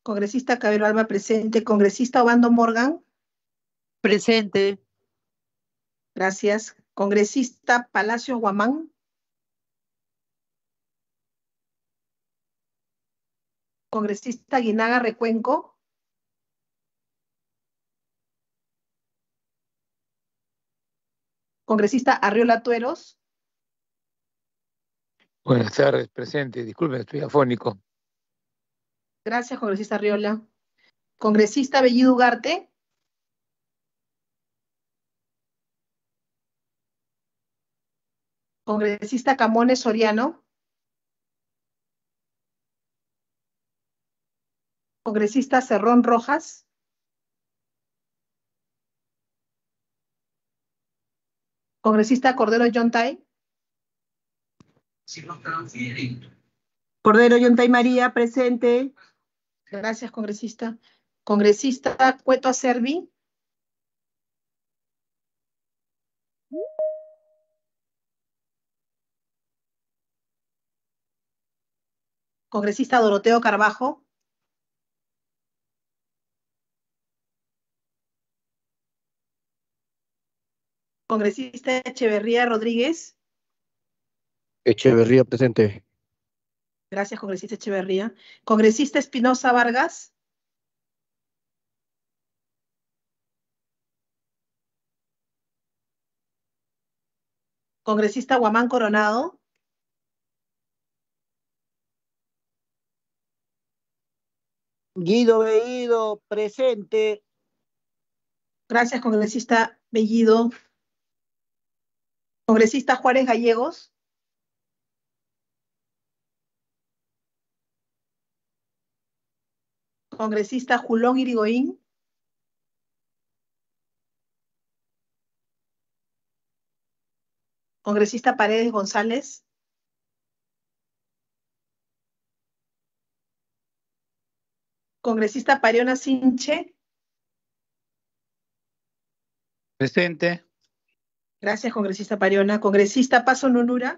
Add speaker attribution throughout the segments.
Speaker 1: Congresista Cabero Alba presente. Congresista Obando Morgan.
Speaker 2: Presente.
Speaker 1: Gracias. Congresista Palacios Guamán. Congresista Guinaga Recuenco. Congresista Arriola Tueros.
Speaker 3: Buenas tardes, presente. Disculpen, estoy afónico.
Speaker 1: Gracias, congresista Arriola. Congresista Bellido Ugarte. Congresista Camones Soriano. Congresista Cerrón Rojas. Congresista Cordero Yontay.
Speaker 4: Cordero Yontay María, presente.
Speaker 1: Gracias, congresista. Congresista Cueto Acerbi. Congresista Doroteo Carbajo. Congresista Echeverría Rodríguez.
Speaker 5: Echeverría, presente.
Speaker 1: Gracias, congresista Echeverría. Congresista Espinosa Vargas. Congresista Guamán Coronado.
Speaker 4: Guido Bellido, presente.
Speaker 1: Gracias, congresista Bellido. Congresista Juárez Gallegos. Congresista Julón Irigoyen. Congresista Paredes González. Congresista Pariona Sinche.
Speaker 3: Presente.
Speaker 1: Gracias, congresista Pariona. Congresista Paso Nunura.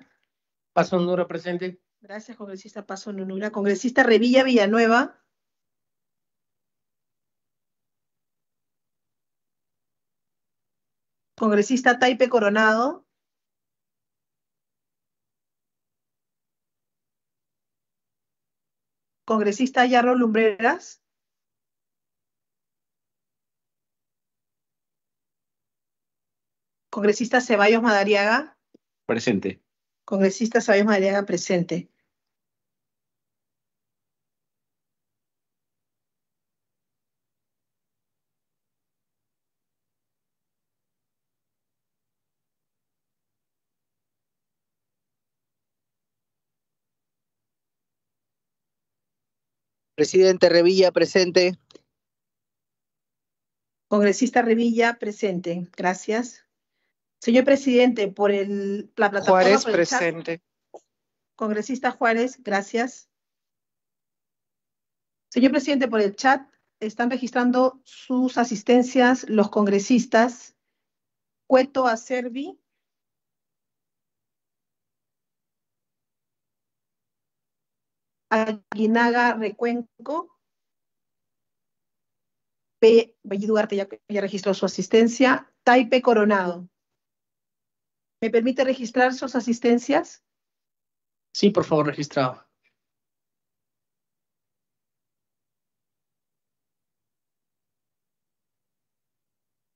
Speaker 6: Paso Nunura, presente.
Speaker 1: Gracias, congresista Paso Nunura. Congresista Revilla Villanueva. Congresista Taipe Coronado. Congresista Yarro Lumbreras. Congresista Ceballos Madariaga.
Speaker 5: Presente.
Speaker 1: Congresista Ceballos Madariaga presente.
Speaker 4: Presidente Revilla, presente.
Speaker 1: Congresista Revilla presente. Gracias. Señor presidente, por la plataforma
Speaker 6: Juárez,
Speaker 1: por el chat.
Speaker 6: presente.
Speaker 1: Congresista Juárez, gracias. Señor presidente, por el chat están registrando sus asistencias los congresistas Cueto Acerbi, Aguinaga Recuenco, Bellido Ugarte ya registró su asistencia, Taipe Coronado. ¿Me permite registrar sus asistencias?
Speaker 6: Sí, por favor, registrado.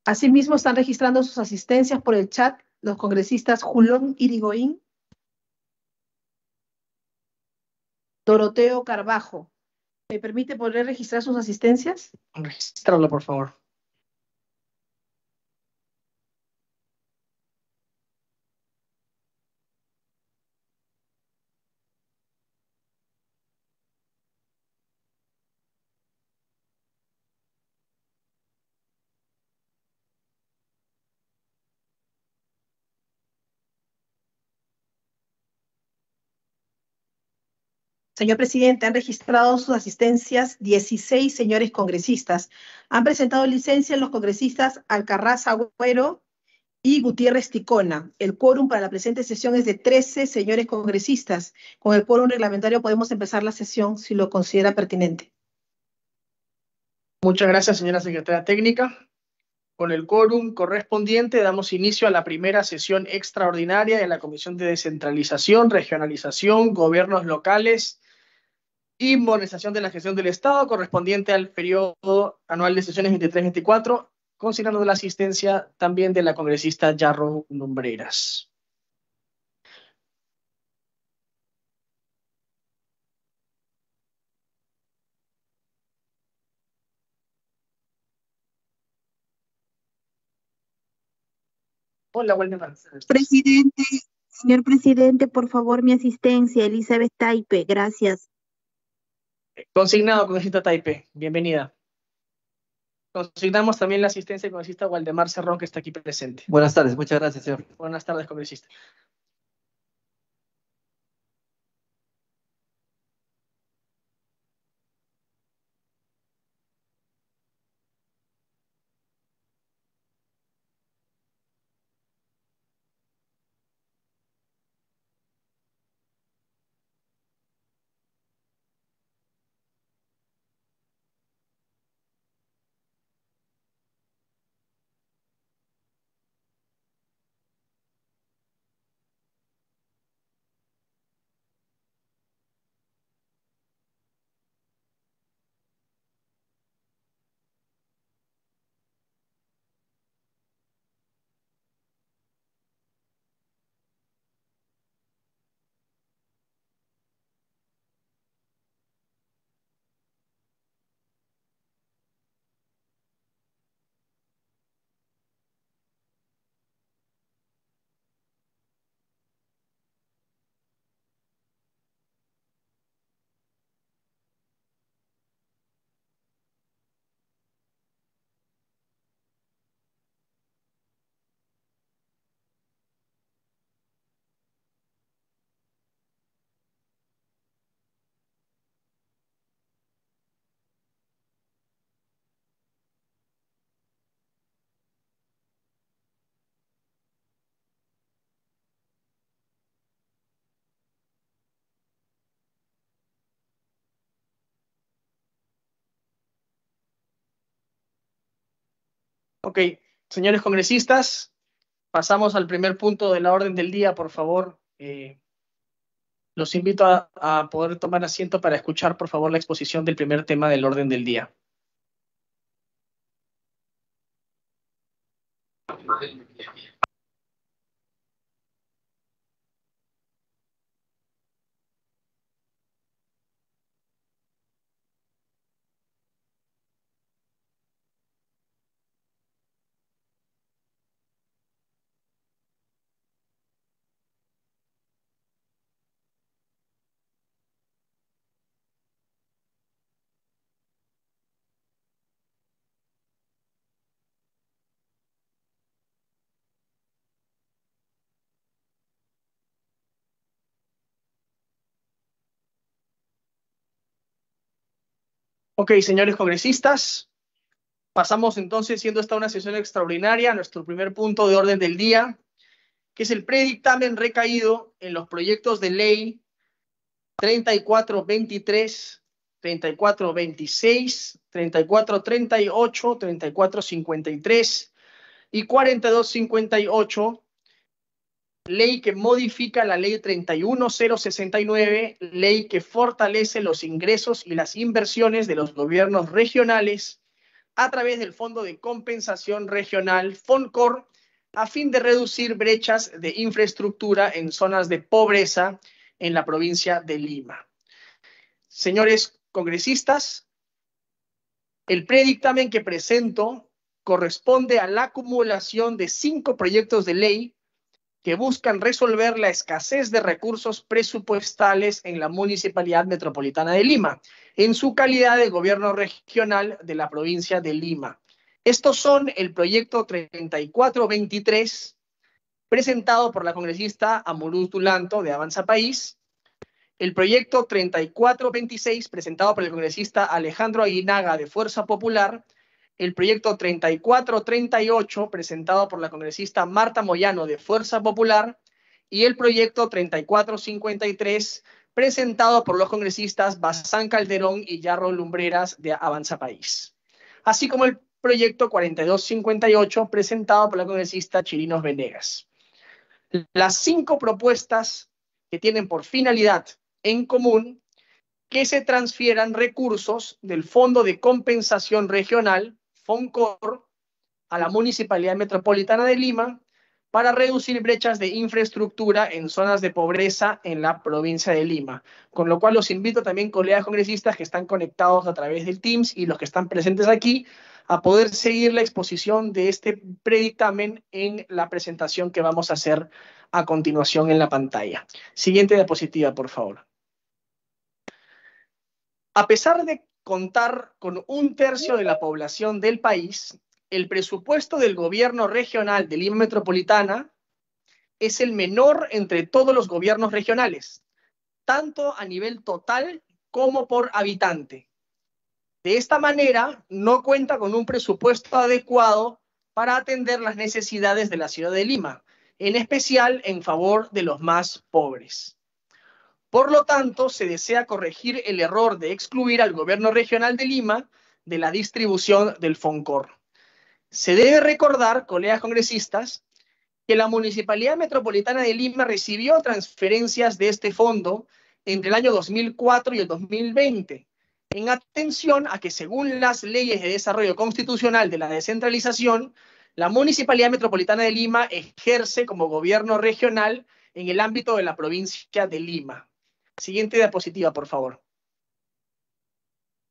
Speaker 1: Asimismo, están registrando sus asistencias por el chat los congresistas Julón Irigoyen, Doroteo Carbajo. ¿Me permite poder registrar sus asistencias?
Speaker 6: Registrarlo, por favor.
Speaker 1: Señor presidente, han registrado sus asistencias 16 señores congresistas. Han presentado licencia los congresistas Alcarraz Agüero y Gutiérrez Ticona. El quórum para la presente sesión es de 13 señores congresistas. Con el quórum reglamentario podemos empezar la sesión si lo considera pertinente.
Speaker 6: Muchas gracias, señora secretaria técnica. Con el quórum correspondiente damos inicio a la primera sesión extraordinaria de la Comisión de Descentralización, Regionalización, Gobiernos Locales y Modernización de la Gestión del Estado, correspondiente al periodo anual de sesiones 23-24, consignando la asistencia también de la congresista Yarro Lumbreras. Hola, Waldemar.
Speaker 7: Presidente, señor presidente, por favor, mi asistencia, Elizabeth Taipe, gracias.
Speaker 6: Consignado, congresista Taipe, bienvenida. Consignamos también la asistencia del congresista Waldemar Cerrón, que está aquí presente.
Speaker 8: Buenas tardes, muchas gracias, señor.
Speaker 6: Buenas tardes, congresista. Ok, señores congresistas, pasamos al primer punto de la orden del día, por favor. Los invito a poder tomar asiento para escuchar, por favor, la exposición del primer tema del orden del día. Ok, señores congresistas, pasamos entonces, siendo esta una sesión extraordinaria, a nuestro primer punto de orden del día, que es el predictamen recaído en los proyectos de ley 3423, 3426, 3438, 3453 y 4258, ley que modifica la ley 31069, ley que fortalece los ingresos y las inversiones de los gobiernos regionales a través del Fondo de Compensación Regional, FONCOR, a fin de reducir brechas de infraestructura en zonas de pobreza en la provincia de Lima. Señores congresistas, el predictamen que presento corresponde a la acumulación de 5 proyectos de ley que buscan resolver la escasez de recursos presupuestales en la Municipalidad Metropolitana de Lima, en su calidad de gobierno regional de la provincia de Lima. Estos son el proyecto 3423, presentado por la congresista Amuruz Dulanto de Avanza País, el proyecto 3426, presentado por el congresista Alejandro Aguinaga de Fuerza Popular, el proyecto 3438, presentado por la congresista Marta Moyano de Fuerza Popular, y el proyecto 3453, presentado por los congresistas Bazán Calderón y Yarro Lumbreras de Avanza País. así como el proyecto 4258 presentado por la congresista Chirinos Venegas. Las 5 propuestas que tienen por finalidad en común que se transfieran recursos del Fondo de Compensación Regional, FONCOR, a la Municipalidad Metropolitana de Lima para reducir brechas de infraestructura en zonas de pobreza en la provincia de Lima. Con lo cual los invito también, colegas congresistas que están conectados a través del Teams y los que están presentes aquí, a poder seguir la exposición de este predictamen en la presentación que vamos a hacer a continuación en la pantalla. Siguiente diapositiva, por favor. A pesar de contar con 1/3 de la población del país, el presupuesto del gobierno regional de Lima Metropolitana es el menor entre todos los gobiernos regionales, tanto a nivel total como por habitante. De esta manera, no cuenta con un presupuesto adecuado para atender las necesidades de la ciudad de Lima, en especial en favor de los más pobres. Por lo tanto, se desea corregir el error de excluir al gobierno regional de Lima de la distribución del FONCOR. Se debe recordar, colegas congresistas, que la Municipalidad Metropolitana de Lima recibió transferencias de este fondo entre el año 2004 y el 2020, en atención a que según las leyes de desarrollo constitucional de la descentralización, la Municipalidad Metropolitana de Lima ejerce como gobierno regional en el ámbito de la provincia de Lima. Siguiente diapositiva, por favor.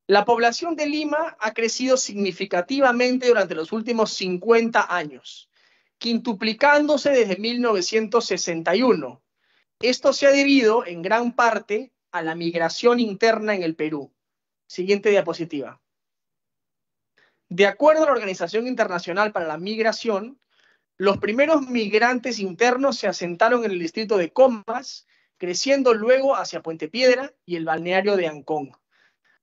Speaker 6: La población de Lima ha crecido significativamente durante los últimos 50 años, quintuplicándose desde 1961. Esto se ha debido en gran parte a la migración interna en el Perú. Siguiente diapositiva. De acuerdo a la Organización Internacional para la Migración, los primeros migrantes internos se asentaron en el distrito de Comas, creciendo luego hacia Puente Piedra y el balneario de Ancón.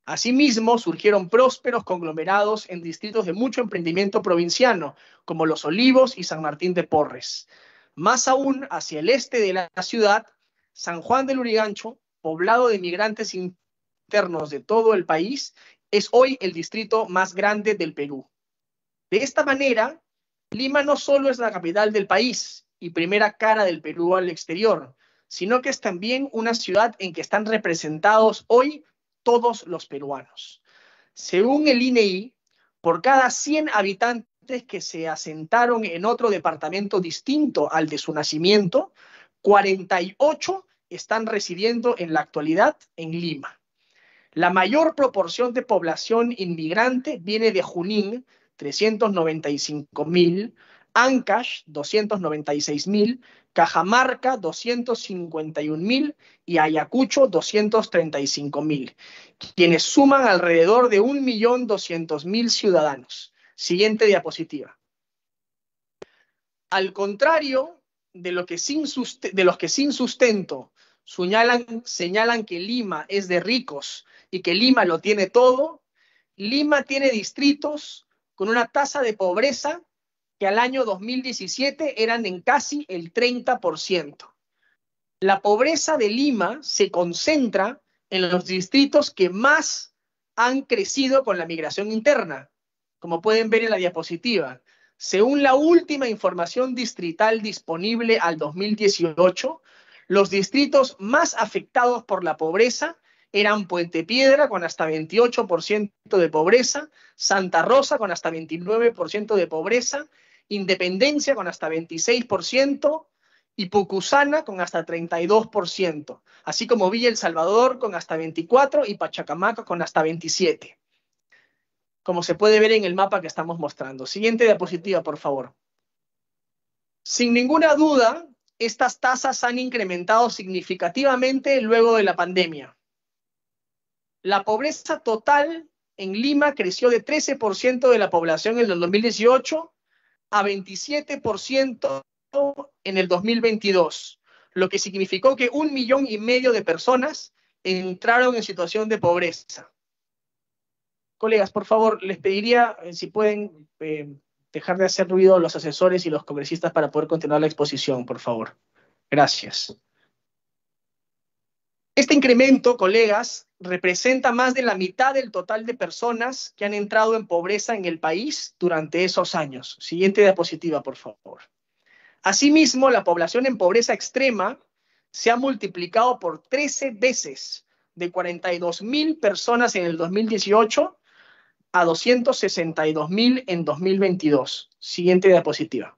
Speaker 6: Asimismo, surgieron prósperos conglomerados en distritos de mucho emprendimiento provinciano, como Los Olivos y San Martín de Porres. Más aún, hacia el este de la ciudad, San Juan del Lurigancho, poblado de migrantes internos de todo el país, es hoy el distrito más grande del Perú. De esta manera, Lima no solo es la capital del país y primera cara del Perú al exterior, sino que es también una ciudad en que están representados hoy todos los peruanos. Según el INEI, por cada 100 habitantes que se asentaron en otro departamento distinto al de su nacimiento, 48 están residiendo en la actualidad en Lima. La mayor proporción de población inmigrante viene de Junín, 395.000, Ancash, 296.000, Cajamarca, 251.000 y Ayacucho, 235.000, quienes suman alrededor de 1.200.000 ciudadanos. Siguiente diapositiva. Al contrario de los que sin sustento señalan que Lima es de ricos y que Lima lo tiene todo, Lima tiene distritos con una tasa de pobreza que al año 2017 eran en casi el 30%. La pobreza de Lima se concentra en los distritos que más han crecido con la migración interna, como pueden ver en la diapositiva. Según la última información distrital disponible al 2018, los distritos más afectados por la pobreza eran Puente Piedra con hasta 28% de pobreza, Santa Rosa con hasta 29% de pobreza, Independencia con hasta 26% y Pucusana con hasta 32%, así como Villa El Salvador con hasta 24% y Pachacamac con hasta 27%. Como se puede ver en el mapa que estamos mostrando. Siguiente diapositiva, por favor. Sin ninguna duda, estas tasas han incrementado significativamente luego de la pandemia. La pobreza total en Lima creció de 13% de la población en el 2018 a 27% en el 2022, lo que significó que 1,5 millones de personas entraron en situación de pobreza. Colegas, por favor, les pediría si pueden dejar de hacer ruido los asesores y los congresistas para poder continuar la exposición, por favor. Gracias. Este incremento, colegas, representa más de la mitad del total de personas que han entrado en pobreza en el país durante esos años. Siguiente diapositiva, por favor. Asimismo, la población en pobreza extrema se ha multiplicado por 13 veces, de 42.000 personas en el 2018 a 262.000 en 2022. Siguiente diapositiva.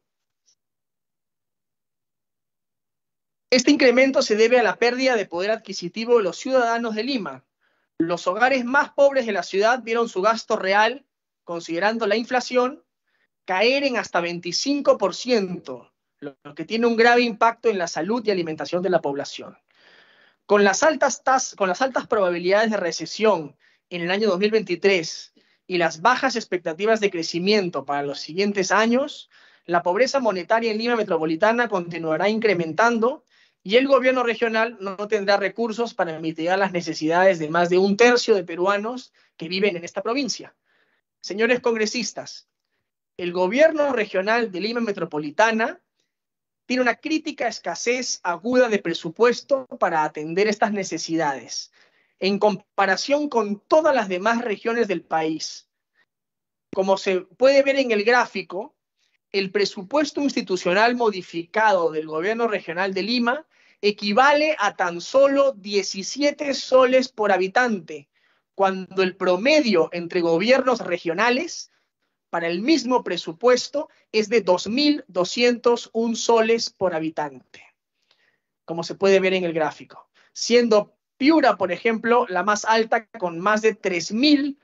Speaker 6: Este incremento se debe a la pérdida de poder adquisitivo de los ciudadanos de Lima. Los hogares más pobres de la ciudad vieron su gasto real, considerando la inflación, caer en hasta 25%, lo que tiene un grave impacto en la salud y alimentación de la población. Con las altas probabilidades de recesión en el año 2023 y las bajas expectativas de crecimiento para los siguientes años, la pobreza monetaria en Lima metropolitana continuará incrementando y el gobierno regional no tendrá recursos para mitigar las necesidades de más de 1/3 de peruanos que viven en esta provincia. Señores congresistas, el gobierno regional de Lima metropolitana tiene una crítica escasez aguda de presupuesto para atender estas necesidades, en comparación con todas las demás regiones del país. Como se puede ver en el gráfico, el presupuesto institucional modificado del gobierno regional de Lima equivale a tan solo 17 soles por habitante, cuando el promedio entre gobiernos regionales para el mismo presupuesto es de 2.201 soles por habitante, como se puede ver en el gráfico, siendo Piura, por ejemplo, la más alta con más de 3.000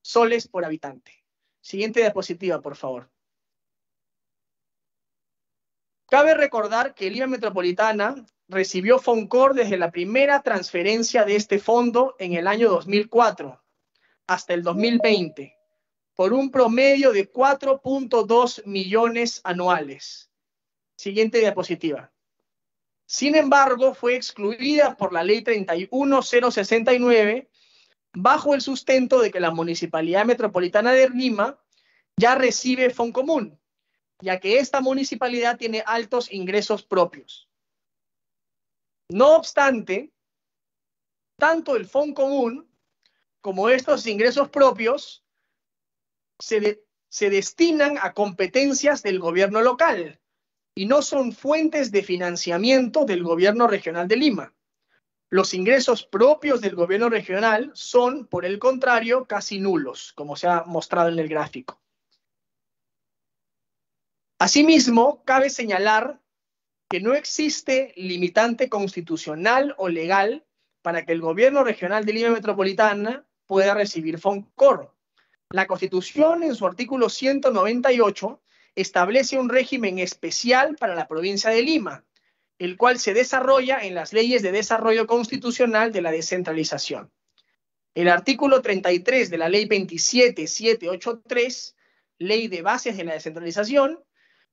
Speaker 6: soles por habitante. Siguiente diapositiva, por favor. Cabe recordar que Lima metropolitana recibió FONCOR desde la primera transferencia de este fondo en el año 2004 hasta el 2020, por un promedio de 4.2 millones anuales. Siguiente diapositiva. Sin embargo, fue excluida por la Ley 31069 bajo el sustento de que la Municipalidad Metropolitana de Lima ya recibe Foncomún, ya que esta municipalidad tiene altos ingresos propios. No obstante, tanto el Foncomún como estos ingresos propios se destinan a competencias del gobierno local y no son fuentes de financiamiento del gobierno regional de Lima. Los ingresos propios del gobierno regional son, por el contrario, casi nulos, como se ha mostrado en el gráfico. Asimismo, cabe señalar que no existe limitante constitucional o legal para que el gobierno regional de Lima metropolitana pueda recibir FONCOR. La Constitución, en su artículo 198, establece un régimen especial para la provincia de Lima, el cual se desarrolla en las leyes de desarrollo constitucional de la descentralización. El artículo 33 de la Ley 27783, Ley de Bases de la Descentralización,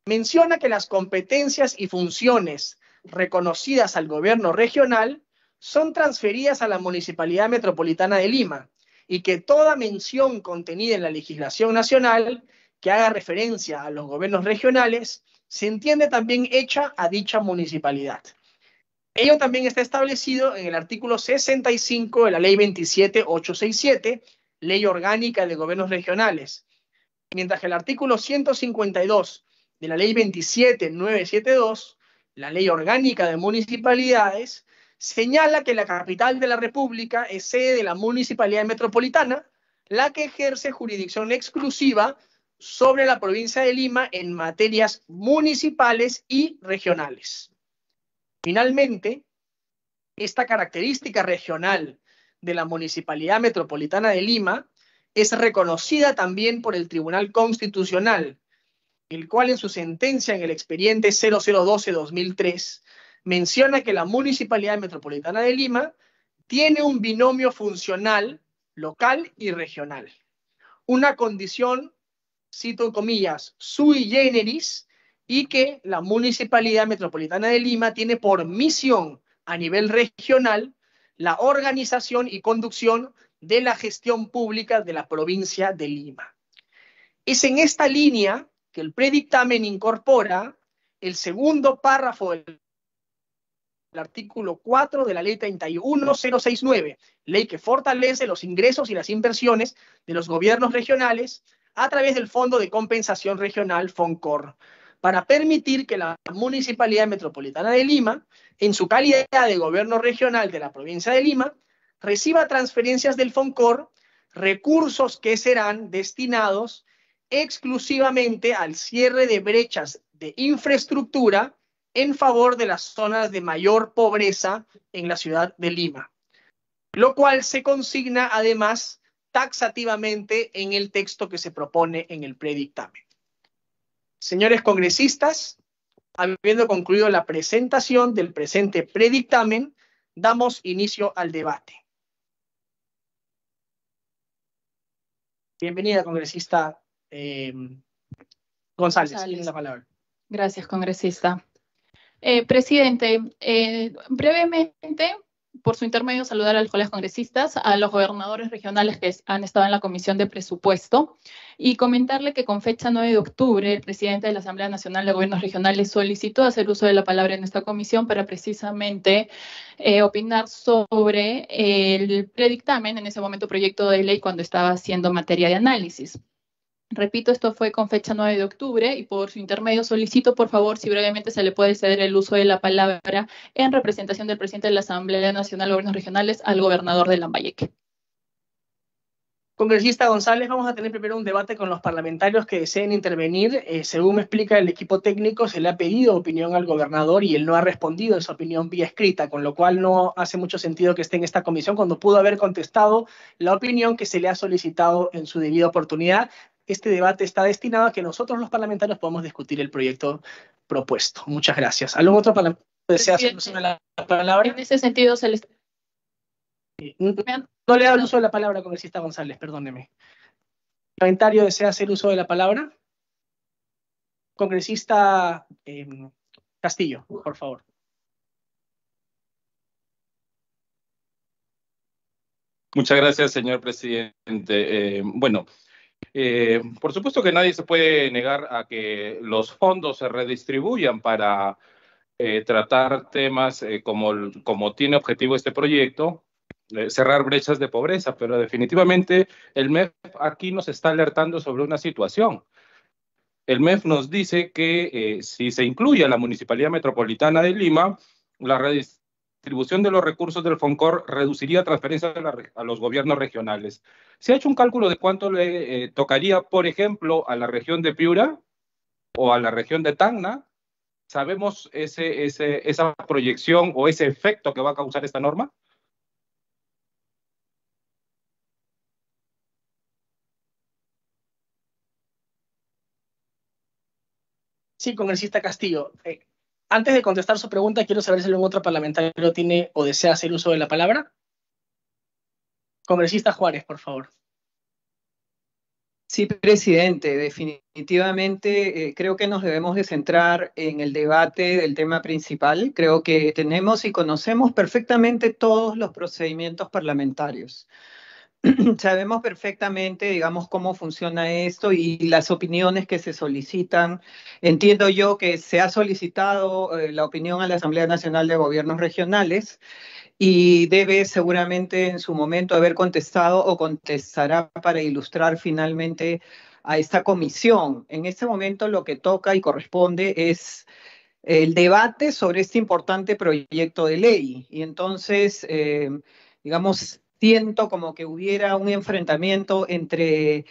Speaker 6: menciona que las competencias y funciones reconocidas al gobierno regional son transferidas a la Municipalidad Metropolitana de Lima, y que toda mención contenida en la legislación nacional que haga referencia a los gobiernos regionales se entiende también hecha a dicha municipalidad. Ello también está establecido en el artículo 65 de la Ley 27867, Ley Orgánica de Gobiernos Regionales, mientras que el artículo 152 de la Ley 27972, la Ley Orgánica de Municipalidades, señala que la capital de la República es sede de la Municipalidad Metropolitana, la que ejerce jurisdicción exclusiva sobre la provincia de Lima en materias municipales y regionales. Finalmente, esta característica regional de la Municipalidad Metropolitana de Lima es reconocida también por el Tribunal Constitucional, el cual en su sentencia en el expediente 0012-2003 menciona que la Municipalidad Metropolitana de Lima tiene un binomio funcional local y regional. Una condición, cito comillas, sui generis, y que la Municipalidad Metropolitana de Lima tiene por misión a nivel regional la organización y conducción de la gestión pública de la provincia de Lima. Es en esta línea que el predictamen incorpora el segundo párrafo del el artículo 4 de la ley 31069, ley que fortalece los ingresos y las inversiones de los gobiernos regionales a través del Fondo de Compensación Regional, FONCOR, para permitir que la Municipalidad Metropolitana de Lima, en su calidad de gobierno regional de la provincia de Lima, reciba transferencias del FONCOR, recursos que serán destinados exclusivamente al cierre de brechas de infraestructura en favor de las zonas de mayor pobreza en la ciudad de Lima, lo cual se consigna además taxativamente en el texto que se propone en el predictamen. Señores congresistas, habiendo concluido la presentación del presente predictamen, damos inicio al debate. Bienvenida, congresista González. Tiene la palabra.
Speaker 8: Gracias, congresista. Presidente, brevemente, por su intermedio, saludar a los colegas congresistas, a los gobernadores regionales que han estado en la Comisión de Presupuesto y comentarle que con fecha 9 de octubre el presidente de la Asamblea Nacional de Gobiernos Regionales solicitó hacer uso de la palabra en esta comisión para precisamente opinar sobre el predictamen, en ese momento proyecto de ley cuando estaba haciendo materia de análisis. Repito, esto fue con fecha 9 de octubre y por su intermedio solicito, por favor, si brevemente se le puede ceder el uso de la palabra en representación del presidente de la Asamblea Nacional de Gobiernos Regionales al gobernador de Lambayeque.
Speaker 6: Congresista González, vamos a tener primero un debate con los parlamentarios que deseen intervenir. Según me explica el equipo técnico, se le ha pedido opinión al gobernador y él no ha respondido esa opinión vía escrita, con lo cual no hace mucho sentido que esté en esta comisión cuando pudo haber contestado la opinión que se le ha solicitado en su debida oportunidad. Este debate está destinado a que nosotros los parlamentarios podamos discutir el proyecto propuesto. Muchas gracias. ¿Algún otro parlamentario desea hacer uso de la palabra?
Speaker 8: En ese sentido, se les...
Speaker 6: No le he dado el uso de la palabra, congresista González, perdóneme. ¿Parlamentario desea hacer uso de la palabra? Congresista Castillo, por favor.
Speaker 9: Muchas gracias, señor presidente. Por supuesto que nadie se puede negar a que los fondos se redistribuyan para tratar temas como tiene objetivo este proyecto, cerrar brechas de pobreza, pero definitivamente el MEF aquí nos está alertando sobre una situación. El MEF nos dice que si se incluye a la Municipalidad Metropolitana de Lima, la redistribución de los recursos del FONCOR reduciría transferencias a los gobiernos regionales. ¿Se ha hecho un cálculo de cuánto le tocaría, por ejemplo, a la región de Piura o a la región de Tacna? ¿Sabemos esa proyección o ese efecto que va a causar esta norma?
Speaker 6: Sí, congresista Castillo. Antes de contestar su pregunta, quiero saber si algún otro parlamentario tiene o desea hacer uso de la palabra. Congresista Juárez, por favor.
Speaker 10: Sí, presidente, definitivamente creo que nos debemos de centrar en el debate del tema principal. Creo que tenemos y conocemos perfectamente todos los procedimientos parlamentarios. Sabemos perfectamente, digamos, cómo funciona esto y las opiniones que se solicitan. Entiendo yo que se ha solicitado la opinión a la Asamblea Nacional de Gobiernos Regionales y debe seguramente en su momento haber contestado o contestará para ilustrar finalmente a esta comisión. En este momento lo que toca y corresponde es el debate sobre este importante proyecto de ley. Y entonces, digamos, siento como que hubiera un enfrentamiento entre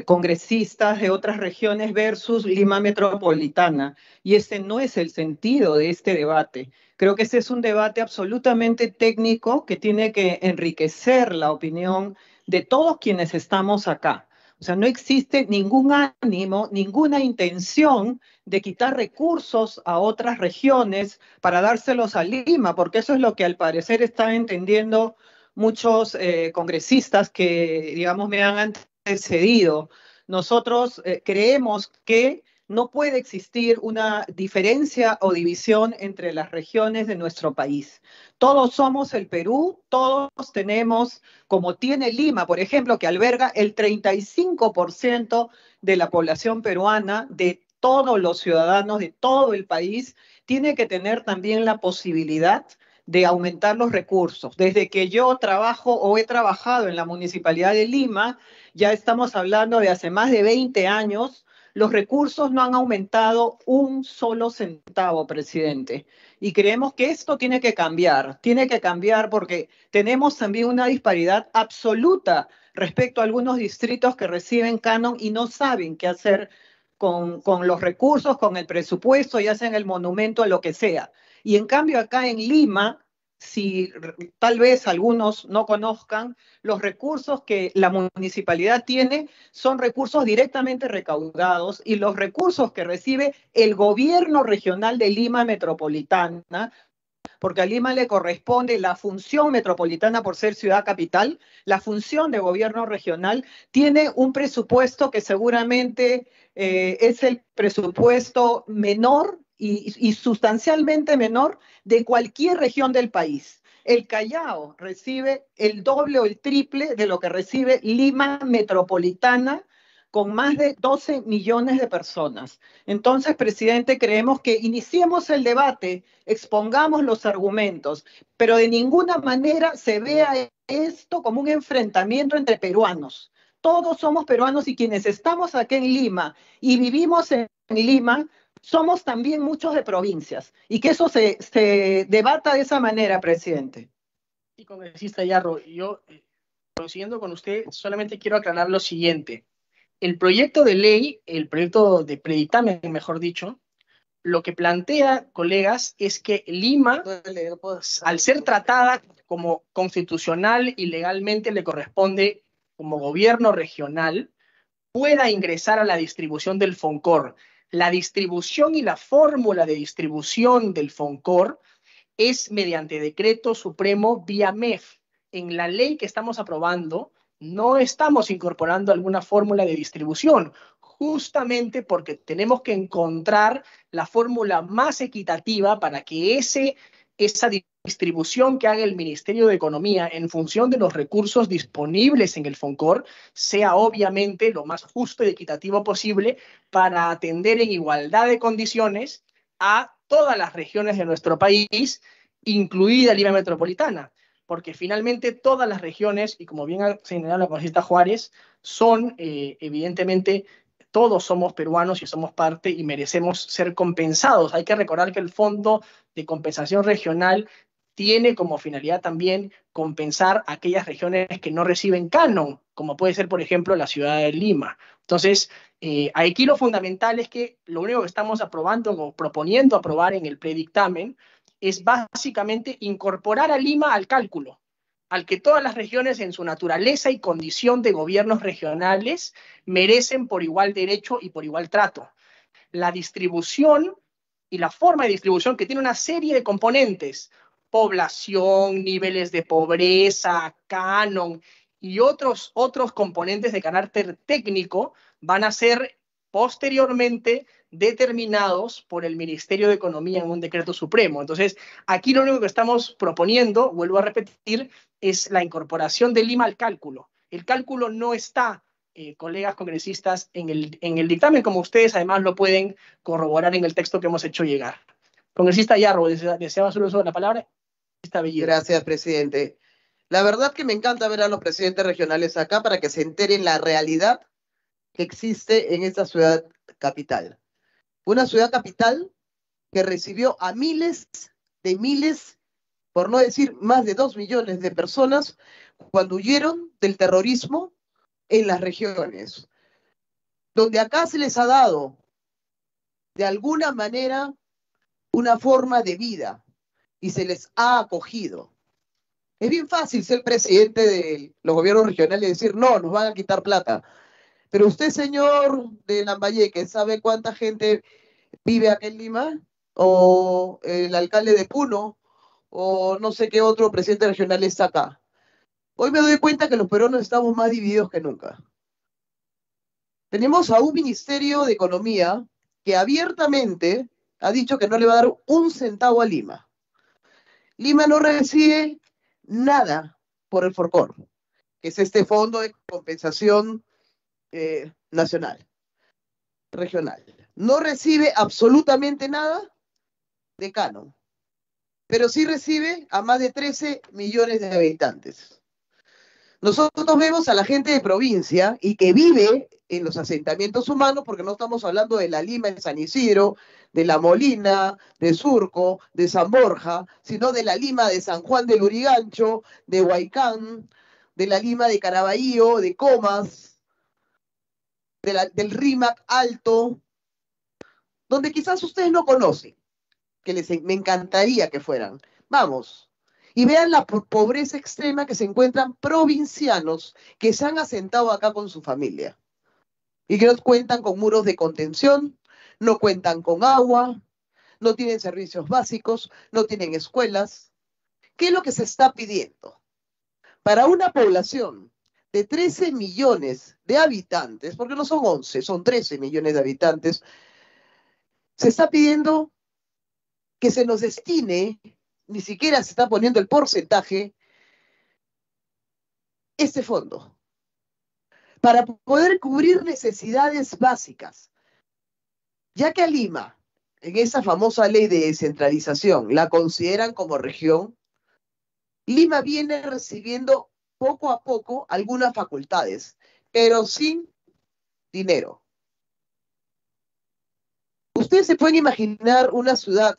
Speaker 10: congresistas de otras regiones versus Lima Metropolitana. Y este no es el sentido de este debate. Creo que este es un debate absolutamente técnico que tiene que enriquecer la opinión de todos quienes estamos acá. O sea, no existe ningún ánimo, ninguna intención de quitar recursos a otras regiones para dárselos a Lima, porque eso es lo que al parecer están entendiendo muchos congresistas que, digamos, me han antecedido. Nosotros creemos que no puede existir una diferencia o división entre las regiones de nuestro país. Todos somos el Perú, todos tenemos, como tiene Lima, por ejemplo, que alberga el 35% de la población peruana, de todos los ciudadanos de todo el país, tiene que tener también la posibilidad de aumentar los recursos. Desde que yo trabajo o he trabajado en la Municipalidad de Lima, ya estamos hablando de hace más de 20 años, los recursos no han aumentado un solo centavo, presidente. Y creemos que esto tiene que cambiar porque tenemos también una disparidad absoluta respecto a algunos distritos que reciben canon y no saben qué hacer con los recursos, con el presupuesto, ya sea en el monumento, o lo que sea. Y en cambio acá en Lima, si tal vez algunos no conozcan, los recursos que la municipalidad tiene son recursos directamente recaudados y los recursos que recibe el gobierno regional de Lima Metropolitana, porque a Lima le corresponde la función metropolitana por ser ciudad capital, la función de gobierno regional tiene un presupuesto que seguramente es el presupuesto menor y sustancialmente menor de cualquier región del país. El Callao recibe el doble o el triple de lo que recibe Lima Metropolitana, con más de 12 millones de personas. Entonces, presidente, creemos que iniciemos el debate, expongamos los argumentos, pero de ninguna manera se vea esto como un enfrentamiento entre peruanos. Todos somos peruanos y quienes estamos aquí en Lima y vivimos en Lima, somos también muchos de provincias. Y que eso se debata de esa manera, presidente.
Speaker 6: Y congresista Yarro, yo, coincidiendo con usted, solamente quiero aclarar lo siguiente. El proyecto de ley, el proyecto de predictamen, mejor dicho, lo que plantea, colegas, es que Lima, al ser tratada como constitucional y legalmente le corresponde como gobierno regional, pueda ingresar a la distribución del FONCOR. La distribución y la fórmula de distribución del FONCOR es mediante decreto supremo vía MEF. En la ley que estamos aprobando, no estamos incorporando alguna fórmula de distribución, justamente porque tenemos que encontrar la fórmula más equitativa para que esa distribución que haga el Ministerio de Economía en función de los recursos disponibles en el FONCOR sea obviamente lo más justo y equitativo posible para atender en igualdad de condiciones a todas las regiones de nuestro país, incluida Lima Metropolitana, porque finalmente todas las regiones, y como bien ha señalado la congresista Juárez, son evidentemente, todos somos peruanos y somos parte y merecemos ser compensados. Hay que recordar que el Fondo de Compensación Regional tiene como finalidad también compensar a aquellas regiones que no reciben canon, como puede ser, por ejemplo, la ciudad de Lima. Entonces, aquí lo fundamental es que lo único que estamos aprobando o proponiendo aprobar en el predictamen es básicamente incorporar a Lima al cálculo, al que todas las regiones en su naturaleza y condición de gobiernos regionales merecen por igual derecho y por igual trato. La distribución y la forma de distribución, que tiene una serie de componentes, población, niveles de pobreza, canon y otros componentes de carácter técnico, van a ser posteriormente determinados por el Ministerio de Economía en un decreto supremo. Entonces, aquí lo único que estamos proponiendo, vuelvo a repetir, es la incorporación de Lima al cálculo. El cálculo no está, colegas congresistas, en el dictamen, como ustedes además lo pueden corroborar en el texto que hemos hecho llegar. Congresista Yarro, ¿deseaba solo uso de la palabra?
Speaker 11: Gracias, presidente. La verdad que me encanta ver a los presidentes regionales acá para que se enteren la realidad que existe en esta ciudad capital. Una ciudad capital que recibió a miles, por no decir más de 2 millones de personas, cuando huyeron del terrorismo en las regiones, donde acá se les ha dado, de alguna manera, una forma de vida y se les ha acogido. Es bien fácil ser presidente de los gobiernos regionales y decir, no, nos van a quitar plata. Pero usted, señor de Lambayeque, ¿sabe cuánta gente vive acá en Lima? O el alcalde de Puno, o no sé qué otro presidente regional está acá. Hoy me doy cuenta que los peruanos estamos más divididos que nunca. Tenemos a un Ministerio de Economía que abiertamente ha dicho que no le va a dar un centavo a Lima. Lima no recibe nada por el FONCOR, que es este Fondo de Compensación Nacional, Regional. no recibe absolutamente nada de canon, pero sí recibe a más de 13 millones de habitantes. Nosotros vemos a la gente de provincia y que vive en los asentamientos humanos, porque no estamos hablando de la Lima de San Isidro, de La Molina, de Surco, de San Borja, sino de la Lima de San Juan del Lurigancho, de Huaycán, de la Lima de Caraballo, de Comas, del Rímac Alto, donde quizás ustedes no conocen, que me encantaría que fueran. Vamos, y vean la pobreza extrema que se encuentran provincianos que se han asentado acá con su familia y que no cuentan con muros de contención, no cuentan con agua, no tienen servicios básicos, no tienen escuelas. ¿Qué es lo que se está pidiendo? Para una población de 13 millones de habitantes, porque no son 11, son 13 millones de habitantes, se está pidiendo que se nos destine, ni siquiera se está poniendo el porcentaje, este fondo, para poder cubrir necesidades básicas. Ya que a Lima, en esa famosa ley de descentralización, la consideran como región, Lima viene recibiendo poco a poco algunas facultades, pero sin dinero. Ustedes se pueden imaginar una ciudad,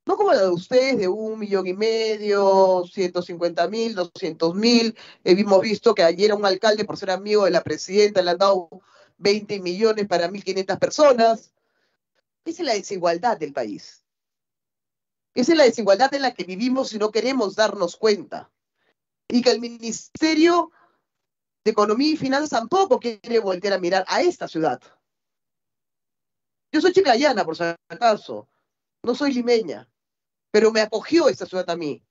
Speaker 11: no como la de ustedes, de 1,5 millones, 150,000, 200,000. Hemos visto que ayer a un alcalde, por ser amigo de la presidenta, le han dado 20 millones para 1.500 personas. Esa es la desigualdad del país. Esa es la desigualdad en la que vivimos y no queremos darnos cuenta. Y que el Ministerio de Economía y Finanzas tampoco quiere voltear a mirar a esta ciudad. Yo soy chiclayana, por si acaso. No soy limeña. Pero me acogió esta ciudad a mí.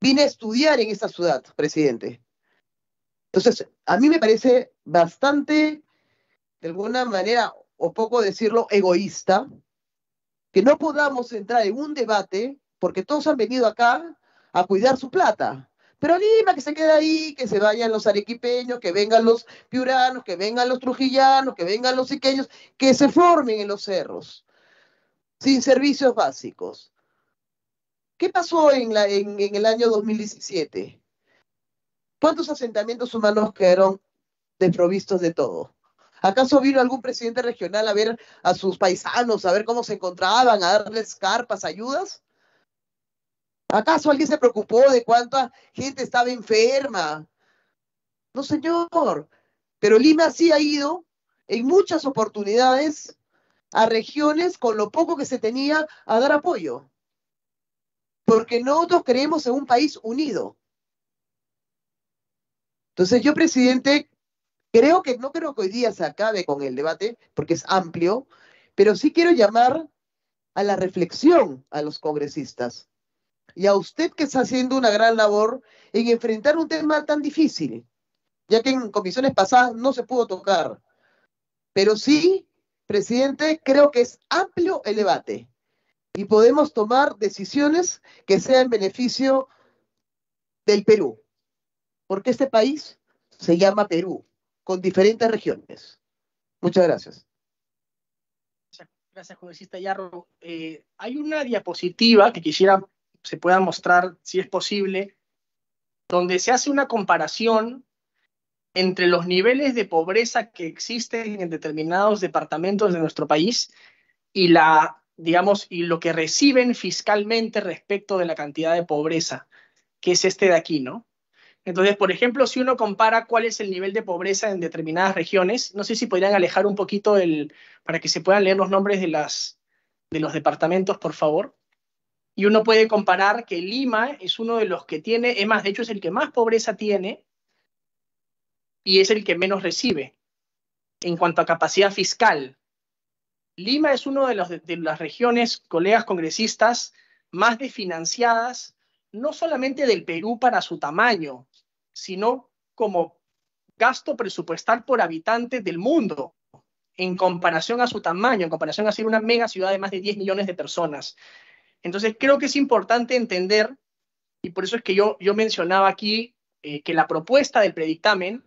Speaker 11: Vine a estudiar en esta ciudad, presidente. Entonces, a mí me parece bastante, de alguna manera, o poco decirlo, egoísta, que no podamos entrar en un debate, porque todos han venido acá a cuidar su plata. Pero Lima, que se quede ahí, que se vayan los arequipeños, que vengan los piuranos, que vengan los trujillanos, que vengan los iqueños, que se formen en los cerros, sin servicios básicos. ¿Qué pasó en el año 2017? ¿Cuántos asentamientos humanos quedaron desprovistos de todo? ¿Acaso vino algún presidente regional a ver a sus paisanos, a ver cómo se encontraban, a darles carpas, ayudas? ¿Acaso alguien se preocupó de cuánta gente estaba enferma? No, señor. Pero Lima sí ha ido en muchas oportunidades a regiones con lo poco que se tenía a dar apoyo. Porque nosotros creemos en un país unido. Entonces yo, presidente, no creo que hoy día se acabe con el debate, porque es amplio, pero sí quiero llamar a la reflexión a los congresistas y a usted que está haciendo una gran labor en enfrentar un tema tan difícil, ya que en comisiones pasadas no se pudo tocar. Pero sí, presidente, creo que es amplio el debate y podemos tomar decisiones que sean en beneficio del Perú, porque este país se llama Perú, con diferentes regiones. Muchas gracias.
Speaker 6: Gracias, congresista Yarro. Hay una diapositiva que quisiera se pueda mostrar, si es posible, donde se hace una comparación entre los niveles de pobreza que existen en determinados departamentos de nuestro país y y lo que reciben fiscalmente respecto de la cantidad de pobreza, que es este de aquí, ¿no? Entonces, por ejemplo, si uno compara cuál es el nivel de pobreza en determinadas regiones, no sé si podrían alejar un poquito para que se puedan leer los nombres de los departamentos, por favor. Y uno puede comparar que Lima es uno de los que tiene, es más, de hecho es el que más pobreza tiene y es el que menos recibe en cuanto a capacidad fiscal. Lima es uno de las regiones, colegas congresistas, más desfinanciadas, no solamente del Perú para su tamaño, sino como gasto presupuestal por habitante del mundo, en comparación a su tamaño, en comparación a ser una mega ciudad de más de 10 millones de personas. Entonces creo que es importante entender, y por eso es que yo mencionaba aquí que la propuesta del predictamen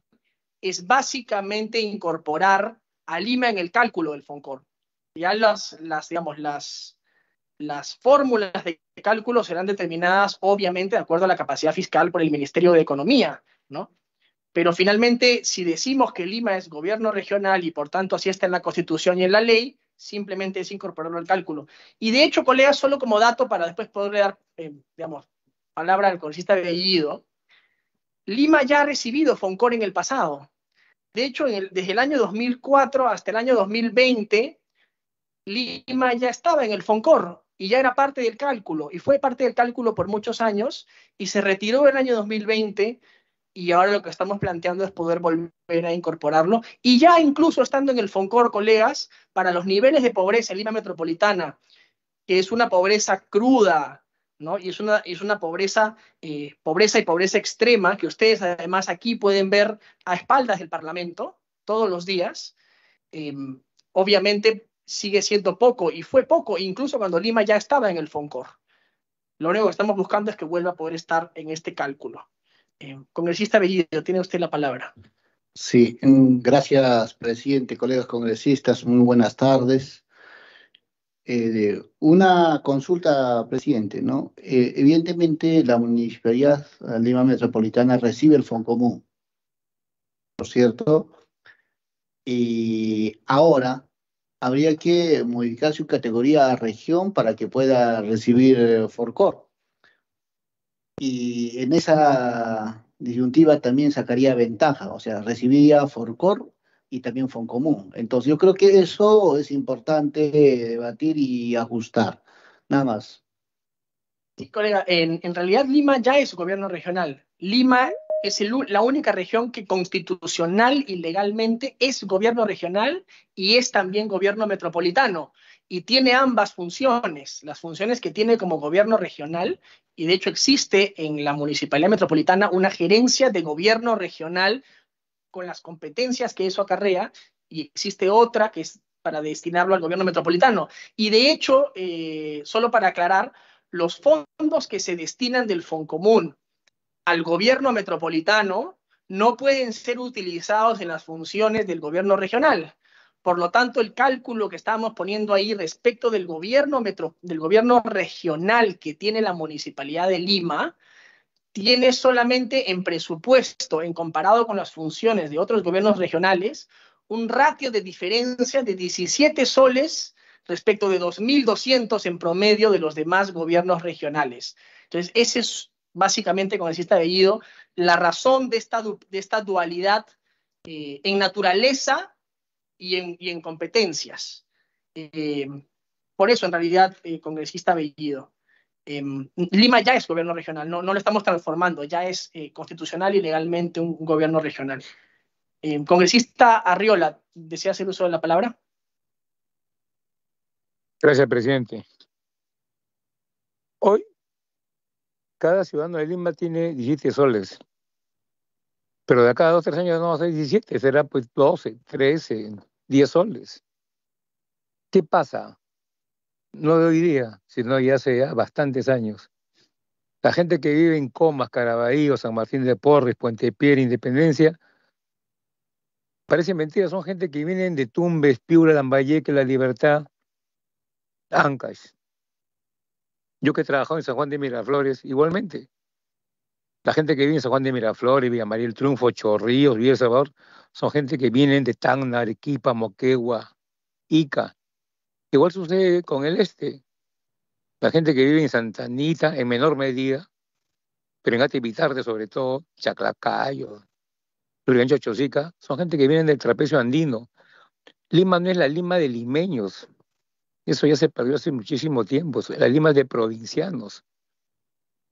Speaker 6: es básicamente incorporar a Lima en el cálculo del FONCOR. Ya digamos, las fórmulas de cálculo serán determinadas, obviamente, de acuerdo a la capacidad fiscal por el Ministerio de Economía, ¿no? Pero finalmente, si decimos que Lima es gobierno regional y por tanto así está en la Constitución y en la ley, simplemente es incorporarlo al cálculo. Y de hecho, colegas, solo como dato para después poderle dar, digamos, palabra al congresista Bellido, Lima ya ha recibido FONCOR en el pasado. De hecho, desde el año 2004 hasta el año 2020, Lima ya estaba en el FONCOR y ya era parte del cálculo, y fue parte del cálculo por muchos años, y se retiró en el año 2020, y ahora lo que estamos planteando es poder volver a incorporarlo, y ya incluso estando en el FONCOR, colegas, para los niveles de pobreza en Lima Metropolitana, que es una pobreza cruda, ¿no? Y es una pobreza y pobreza extrema, que ustedes además aquí pueden ver a espaldas del Parlamento todos los días. Obviamente sigue siendo poco, y fue poco, incluso cuando Lima ya estaba en el FONCOR. Lo único que estamos buscando es que vuelva a poder estar en este cálculo. Congresista Bellido, tiene usted la palabra.
Speaker 5: Sí, gracias, presidente, colegas congresistas, muy buenas tardes. Una consulta, presidente, ¿no? Evidentemente, la Municipalidad Lima Metropolitana recibe el Foncomún, ¿por cierto? Y ahora habría que modificar su categoría a región para que pueda recibir FORCOR. Y en esa disyuntiva también sacaría ventaja, o sea, recibiría FORCOR y también FONCOMún. Entonces yo creo que eso es importante debatir y ajustar. Nada más.
Speaker 6: Sí, colega, en realidad Lima ya es gobierno regional. Lima es la única región que constitucional y legalmente es gobierno regional y es también gobierno metropolitano. Y tiene ambas funciones, las funciones que tiene como gobierno regional, y de hecho existe en la Municipalidad Metropolitana una gerencia de gobierno regional con las competencias que eso acarrea, y existe otra que es para destinarlo al gobierno metropolitano. Y de hecho, solo para aclarar, los fondos que se destinan del Foncomún al gobierno metropolitano no pueden ser utilizados en las funciones del gobierno regional. Por lo tanto, el cálculo que estamos poniendo ahí respecto del gobierno regional que tiene la Municipalidad de Lima, tiene solamente en presupuesto, en comparado con las funciones de otros gobiernos regionales, un ratio de diferencia de 17 soles respecto de 2.200 en promedio de los demás gobiernos regionales. Entonces, ese es básicamente, congresista Bellido, la razón de esta dualidad en naturaleza y en competencias. Por eso, en realidad, congresista Bellido, Lima ya es gobierno regional, no lo estamos transformando, ya es constitucional y legalmente un gobierno regional. Congresista Arriola, ¿desea hacer uso de la palabra?
Speaker 3: Gracias, presidente. Hoy, cada ciudadano de Lima tiene 17 soles, pero de acá a 2 o 3 años no va a ser 17, será pues 12, 13, 10 soles. ¿Qué pasa? No de hoy día, sino ya hace ya bastantes años. La gente que vive en Comas, Caraballo, San Martín de Porres, Puente Piedra, Independencia, parece mentira, son gente que vienen de Tumbes, Piura, Lambayeque, La Libertad, Ancash. Yo que he trabajado en San Juan de Miraflores, igualmente. La gente que vive en San Juan de Miraflores, Villa María el Triunfo, Chorrillos, Villa El Salvador, son gente que vienen de Tacna, Arequipa, Moquegua, Ica. Igual sucede con el este. La gente que vive en Santa Anita, en menor medida, pero en Ate sobre todo, Chaclacayo, Lurigancho, Chosica, son gente que vienen del trapecio andino. Lima no es la Lima de limeños. Eso ya se perdió hace muchísimo tiempo. La Lima es de provincianos.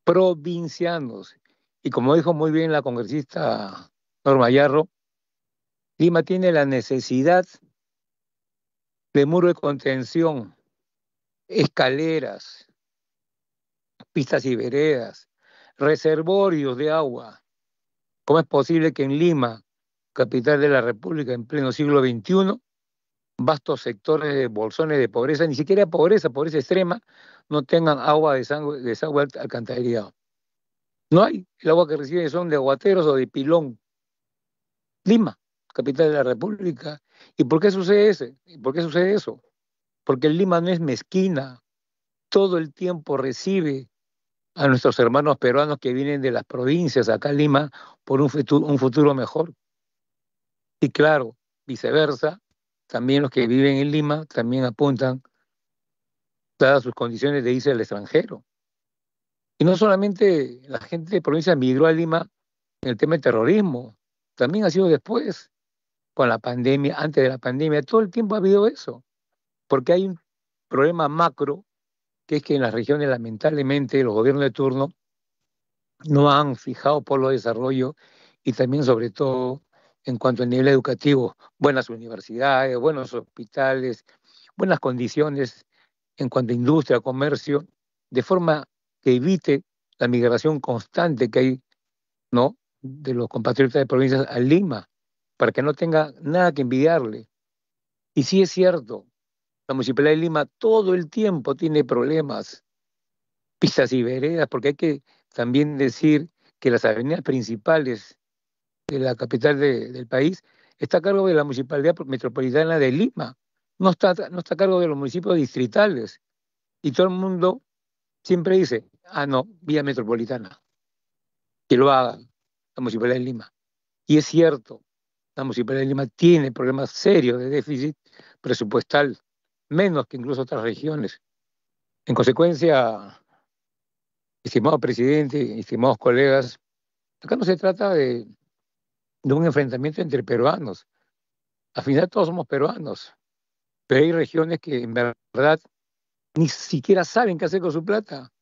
Speaker 3: Provincianos. Y como dijo muy bien la congresista Norma Yarro, Lima tiene la necesidad de muro de contención, escaleras, pistas y veredas, reservorios de agua. ¿Cómo es posible que en Lima, capital de la República en pleno siglo XXI, vastos sectores de bolsones de pobreza, ni siquiera pobreza extrema, no tengan agua de desagüe alcantarillado? No hay. El agua que reciben son de aguateros o de pilón. Lima, capital de la República. ¿Y por qué sucede eso? porque Lima no es mezquina, todo el tiempo recibe a nuestros hermanos peruanos que vienen de las provincias acá a Lima por un futuro mejor. Y claro, viceversa, también los que viven en Lima también apuntan, dadas sus condiciones, de irse al extranjero. Y no solamente la gente de provincia migró a Lima en el tema del terrorismo, también ha sido después, con la pandemia, antes de la pandemia, todo el tiempo ha habido eso, porque hay un problema macro, que es que en las regiones lamentablemente los gobiernos de turno no han fijado por los desarrollo y también sobre todo en cuanto al nivel educativo, buenas universidades, buenos hospitales, buenas condiciones en cuanto a industria, comercio, de forma que evite la migración constante que hay, ¿no?, de los compatriotas de provincias a Lima, para que no tenga nada que envidiarle. Y sí es cierto, la Municipalidad de Lima todo el tiempo tiene problemas, pistas y veredas, porque hay que también decir que las avenidas principales de la capital del país está a cargo de la Municipalidad Metropolitana de Lima, no está a cargo de los municipios distritales. Y todo el mundo siempre dice, no, vía metropolitana, que lo haga la Municipalidad de Lima. Y es cierto, la Municipalidad de Lima tiene problemas serios de déficit presupuestal, menos que incluso otras regiones. En consecuencia, estimado presidente, estimados colegas, acá no se trata de un enfrentamiento entre peruanos. Al final todos somos peruanos, pero hay regiones que en verdad ni siquiera saben qué hacer con su plata.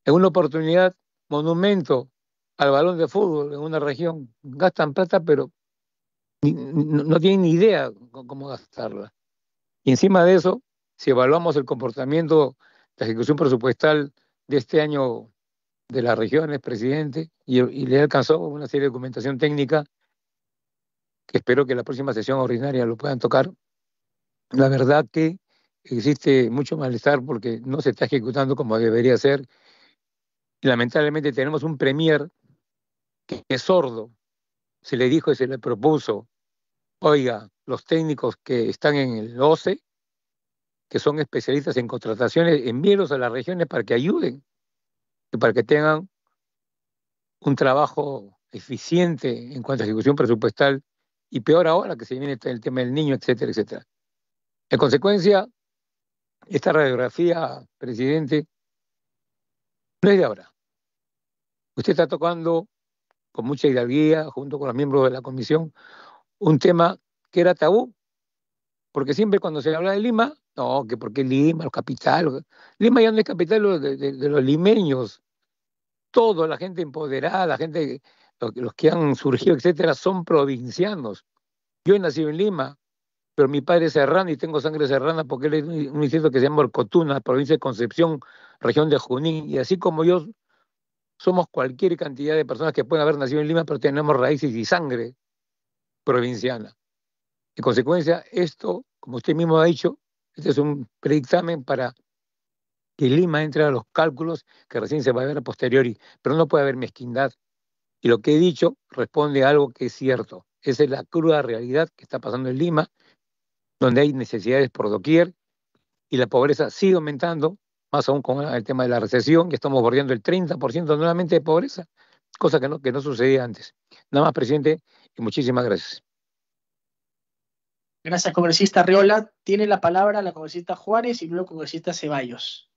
Speaker 3: En una oportunidad, monumento al balón de fútbol en una región, gastan plata, pero no tienen ni idea cómo gastarla. Y encima de eso, si evaluamos el comportamiento de ejecución presupuestal de este año de las regiones, presidente, y le alcanzó una serie de documentación técnica, que espero que la próxima sesión ordinaria lo puedan tocar. La verdad que existe mucho malestar porque no se está ejecutando como debería ser. Y lamentablemente tenemos un premier que es sordo. Se le dijo y se le propuso, oiga, los técnicos que están en el OCE, que son especialistas en contrataciones, envíelos a las regiones para que ayuden y para que tengan un trabajo eficiente en cuanto a ejecución presupuestal, y peor ahora que se viene el tema del niño, etcétera, etcétera. En consecuencia, esta radiografía, presidente, no es de ahora. Usted está tocando con mucha hidalguía, junto con los miembros de la comisión, un tema que era tabú, porque siempre cuando se habla de Lima, no, que porque Lima, los capitales, Lima ya no es capital de los limeños, toda la gente empoderada, la gente, los que han surgido, etcétera, son provincianos. Yo he nacido en Lima, pero mi padre es serrano y tengo sangre serrana porque él es un distrito que se llama Orcotuna, provincia de Concepción, región de Junín, y así como yo, somos cualquier cantidad de personas que pueden haber nacido en Lima, pero tenemos raíces y sangre provinciana. En consecuencia, esto, como usted mismo ha dicho, este es un predictamen para que Lima entre a los cálculos que recién se va a ver a posteriori, pero no puede haber mezquindad. Y lo que he dicho responde a algo que es cierto. Esa es la cruda realidad que está pasando en Lima, donde hay necesidades por doquier y la pobreza sigue aumentando, más aún con el tema de la recesión, que estamos bordeando el 30% nuevamente de pobreza, cosa que no sucedía antes. Nada más, presidente, y muchísimas gracias.
Speaker 6: Gracias, congresista Arriola. Tiene la palabra la congresista Juárez y luego congresista Ceballos.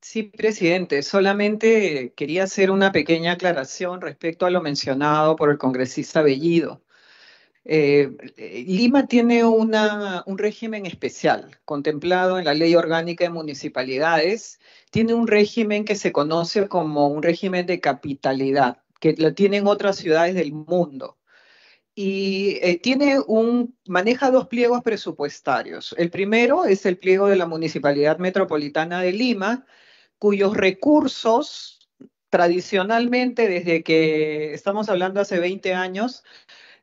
Speaker 10: Sí, presidente, solamente quería hacer una pequeña aclaración respecto a lo mencionado por el congresista Bellido. Lima tiene un régimen especial contemplado en la Ley Orgánica de Municipalidades. Tiene un régimen que se conoce como un régimen de capitalidad, que lo tienen otras ciudades del mundo. Y maneja dos pliegos presupuestarios. El primero es el pliego de la Municipalidad Metropolitana de Lima, cuyos recursos tradicionalmente, desde que estamos hablando hace 20 años,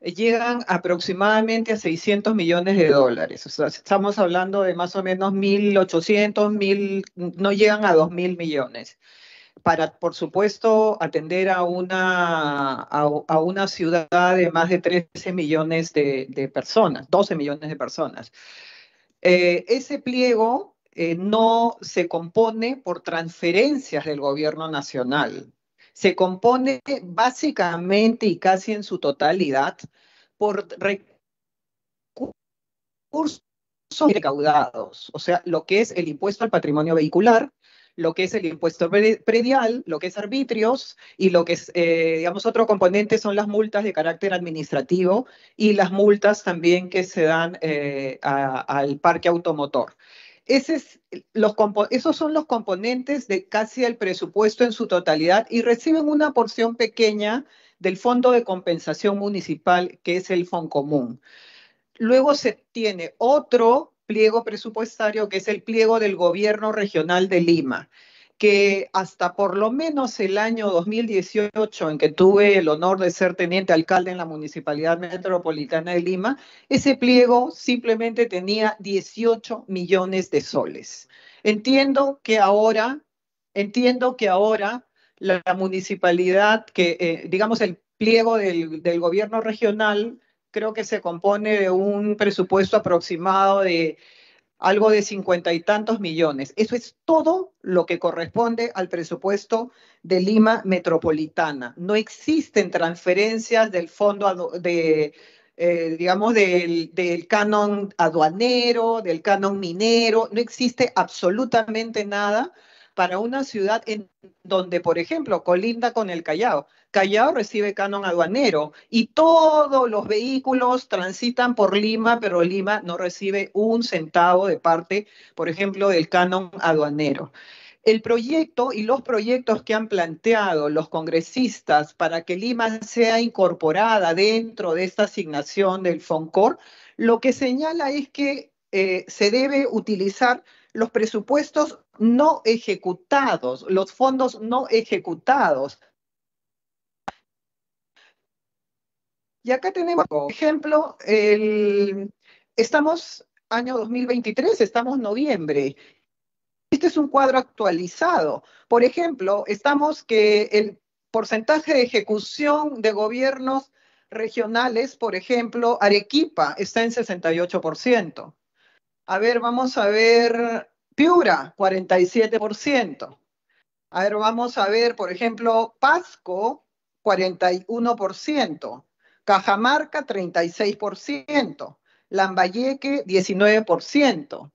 Speaker 10: llegan aproximadamente a 600 millones de dólares. O sea, estamos hablando de más o menos 1.800, no llegan a 2.000 millones. Para, por supuesto, atender a una ciudad de más de 13 millones de personas, 12 millones de personas. ese pliego no se compone por transferencias del gobierno nacional. Se compone básicamente y casi en su totalidad por recursos recaudados, o sea, lo que es el impuesto al patrimonio vehicular, lo que es el impuesto predial, lo que es arbitrios y lo que es, digamos, otro componente son las multas de carácter administrativo y las multas también que se dan al parque automotor. Esos son los componentes de casi el presupuesto en su totalidad y reciben una porción pequeña del Fondo de Compensación Municipal, que es el Foncomún. Luego se tiene otro pliego presupuestario, que es el pliego del Gobierno Regional de Lima, que hasta por lo menos el año 2018, en que tuve el honor de ser teniente alcalde en la Municipalidad Metropolitana de Lima, ese pliego simplemente tenía 18 millones de soles. Entiendo que ahora la municipalidad, digamos el pliego del gobierno regional, creo que se compone de un presupuesto aproximado de algo de 50 y tantos millones. Eso es todo lo que corresponde al presupuesto de Lima Metropolitana. No existen transferencias del fondo digamos, del canon aduanero, del canon minero, no existe absolutamente nada para una ciudad en donde, por ejemplo, colinda con el Callao. Callao recibe canon aduanero y todos los vehículos transitan por Lima, pero Lima no recibe un centavo de parte, por ejemplo, del canon aduanero. El proyecto y los proyectos que han planteado los congresistas para que Lima sea incorporada dentro de esta asignación del FONCOR, lo que señala es que se debe utilizar los presupuestos no ejecutados, los fondos no ejecutados. Y acá tenemos, por ejemplo, estamos año 2023, estamos noviembre. Este es un cuadro actualizado. Por ejemplo, estamos que el porcentaje de ejecución de gobiernos regionales, por ejemplo, Arequipa está en 68%. A ver, vamos a ver Piura, 47%. A ver, vamos a ver, por ejemplo, Pasco, 41%. Cajamarca, 36%. Lambayeque, 19%.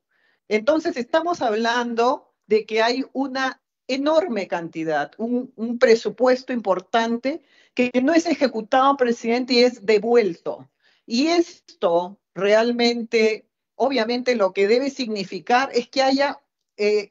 Speaker 10: Entonces, estamos hablando de que hay una enorme cantidad, un presupuesto importante que no es ejecutado, presidente, y es devuelto. Y esto realmente, obviamente, lo que debe significar es que haya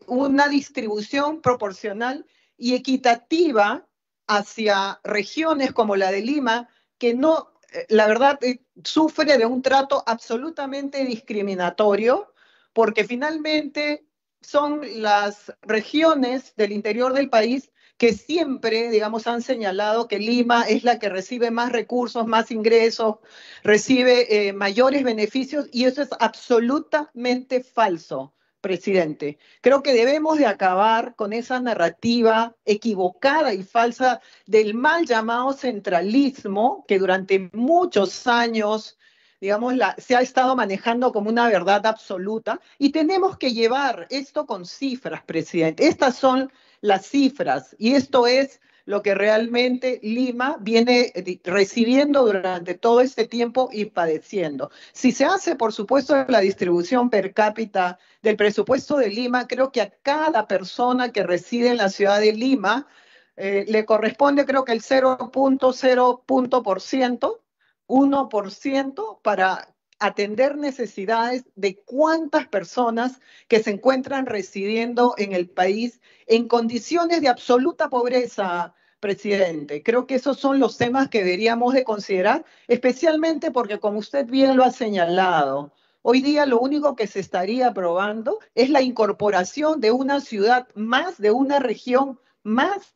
Speaker 10: una distribución proporcional y equitativa hacia regiones como la de Lima, que no, la verdad, sufre de un trato absolutamente discriminatorio, porque finalmente son las regiones del interior del país que siempre, digamos, han señalado que Lima es la que recibe más recursos, más ingresos, recibe mayores beneficios, y eso es absolutamente falso, presidente. Creo que debemos de acabar con esa narrativa equivocada y falsa del mal llamado centralismo que durante muchos años, digamos, se ha estado manejando como una verdad absoluta, y tenemos que llevar esto con cifras, presidente. Estas son las cifras y esto es lo que realmente Lima viene recibiendo durante todo este tiempo y padeciendo. Si se hace, por supuesto, la distribución per cápita del presupuesto de Lima, creo que a cada persona que reside en la ciudad de Lima le corresponde, creo que el 0.0% 1% para atender necesidades de cuántas personas que se encuentran residiendo en el país en condiciones de absoluta pobreza, presidente. Creo que esos son los temas que deberíamos de considerar, especialmente porque, como usted bien lo ha señalado, hoy día lo único que se estaría aprobando es la incorporación de una ciudad más, de una región más,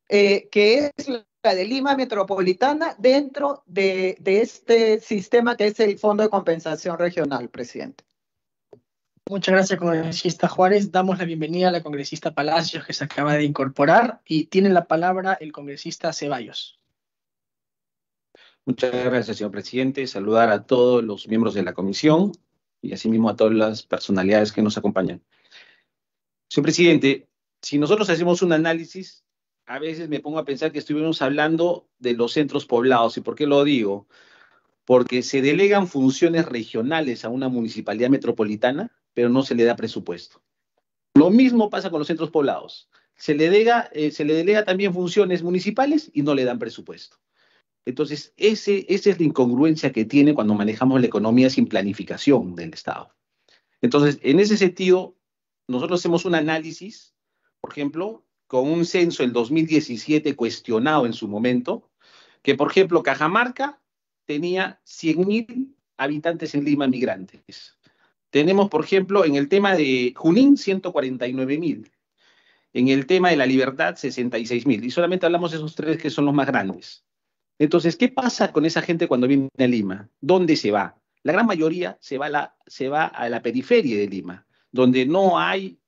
Speaker 10: que es la de Lima Metropolitana, dentro de este sistema que es el Fondo de Compensación Regional, presidente.
Speaker 6: Muchas gracias, congresista Juárez. Damos la bienvenida a la congresista Palacios, que se acaba de incorporar, y tiene la palabra el congresista Ceballos.
Speaker 12: Muchas gracias, señor presidente. Saludar a todos los miembros de la comisión y asimismo a todas las personalidades que nos acompañan. Señor presidente, si nosotros hacemos un análisis, a veces me pongo a pensar que estuvimos hablando de los centros poblados. ¿Y por qué lo digo? Porque se delegan funciones regionales a una municipalidad metropolitana, pero no se le da presupuesto. Lo mismo pasa con los centros poblados. Se le delega también funciones municipales y no le dan presupuesto. Entonces, esa es la incongruencia que tiene cuando manejamos la economía sin planificación del Estado. Entonces, en ese sentido, nosotros hacemos un análisis, por ejemplo, con un censo del 2017 cuestionado en su momento, que, por ejemplo, Cajamarca tenía 100.000 habitantes en Lima migrantes. Tenemos, por ejemplo, en el tema de Junín, 149.000. En el tema de La Libertad, 66.000. Y solamente hablamos de esos tres que son los más grandes. Entonces, ¿qué pasa con esa gente cuando viene a Lima? ¿Dónde se va? La gran mayoría se va a la periferia de Lima, donde no hay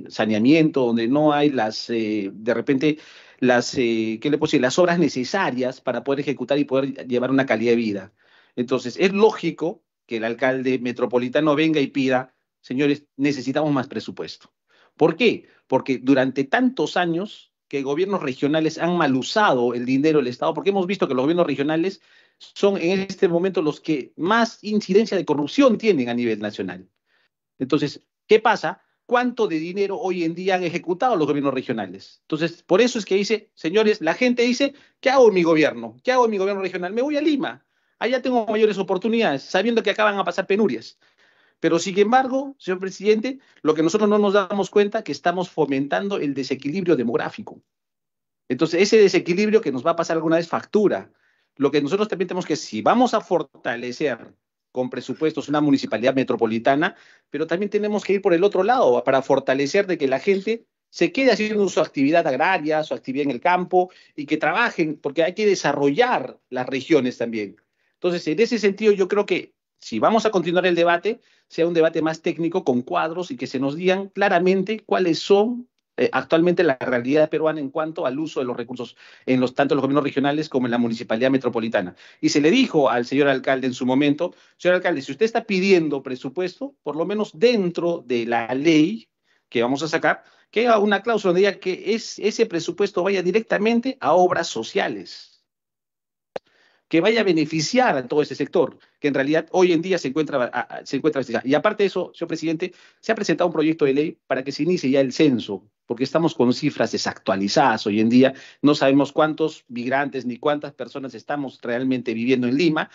Speaker 12: saneamiento, donde no hay de repente, ¿qué le puedo decir? Las obras necesarias para poder ejecutar y poder llevar una calidad de vida. Entonces, es lógico que el alcalde metropolitano venga y pida, señores, necesitamos más presupuesto. ¿Por qué? Porque durante tantos años que gobiernos regionales han mal usado el dinero del Estado, porque hemos visto que los gobiernos regionales son en este momento los que más incidencia de corrupción tienen a nivel nacional. Entonces, ¿qué pasa? ¿Cuánto de dinero hoy en día han ejecutado los gobiernos regionales? Entonces, por eso es que dice, señores, la gente dice, ¿qué hago en mi gobierno? ¿Qué hago en mi gobierno regional? Me voy a Lima. Allá tengo mayores oportunidades, sabiendo que acá van a pasar penurias. Pero sin embargo, señor presidente, lo que nosotros no nos damos cuenta es que estamos fomentando el desequilibrio demográfico. Entonces, ese desequilibrio que nos va a pasar alguna vez factura. Lo que nosotros también tenemos que, si vamos a fortalecer con presupuestos una municipalidad metropolitana, pero también tenemos que ir por el otro lado para fortalecer de que la gente se quede haciendo su actividad agraria, su actividad en el campo y que trabajen, porque hay que desarrollar las regiones también. Entonces, en ese sentido, yo creo que si vamos a continuar el debate, sea un debate más técnico con cuadros y que se nos digan claramente cuáles son actualmente la realidad peruana en cuanto al uso de los recursos en tanto en los gobiernos regionales como en la municipalidad metropolitana. Y se le dijo al señor alcalde en su momento, señor alcalde, si usted está pidiendo presupuesto, por lo menos dentro de la ley que vamos a sacar, que haga una cláusula donde diga que ese presupuesto vaya directamente a obras sociales, que vaya a beneficiar a todo ese sector, que en realidad hoy en día se encuentra. Y aparte de eso, señor presidente, se ha presentado un proyecto de ley para que se inicie ya el censo, porque estamos con cifras desactualizadas hoy en día, no sabemos cuántos migrantes ni cuántas personas estamos realmente viviendo en Lima,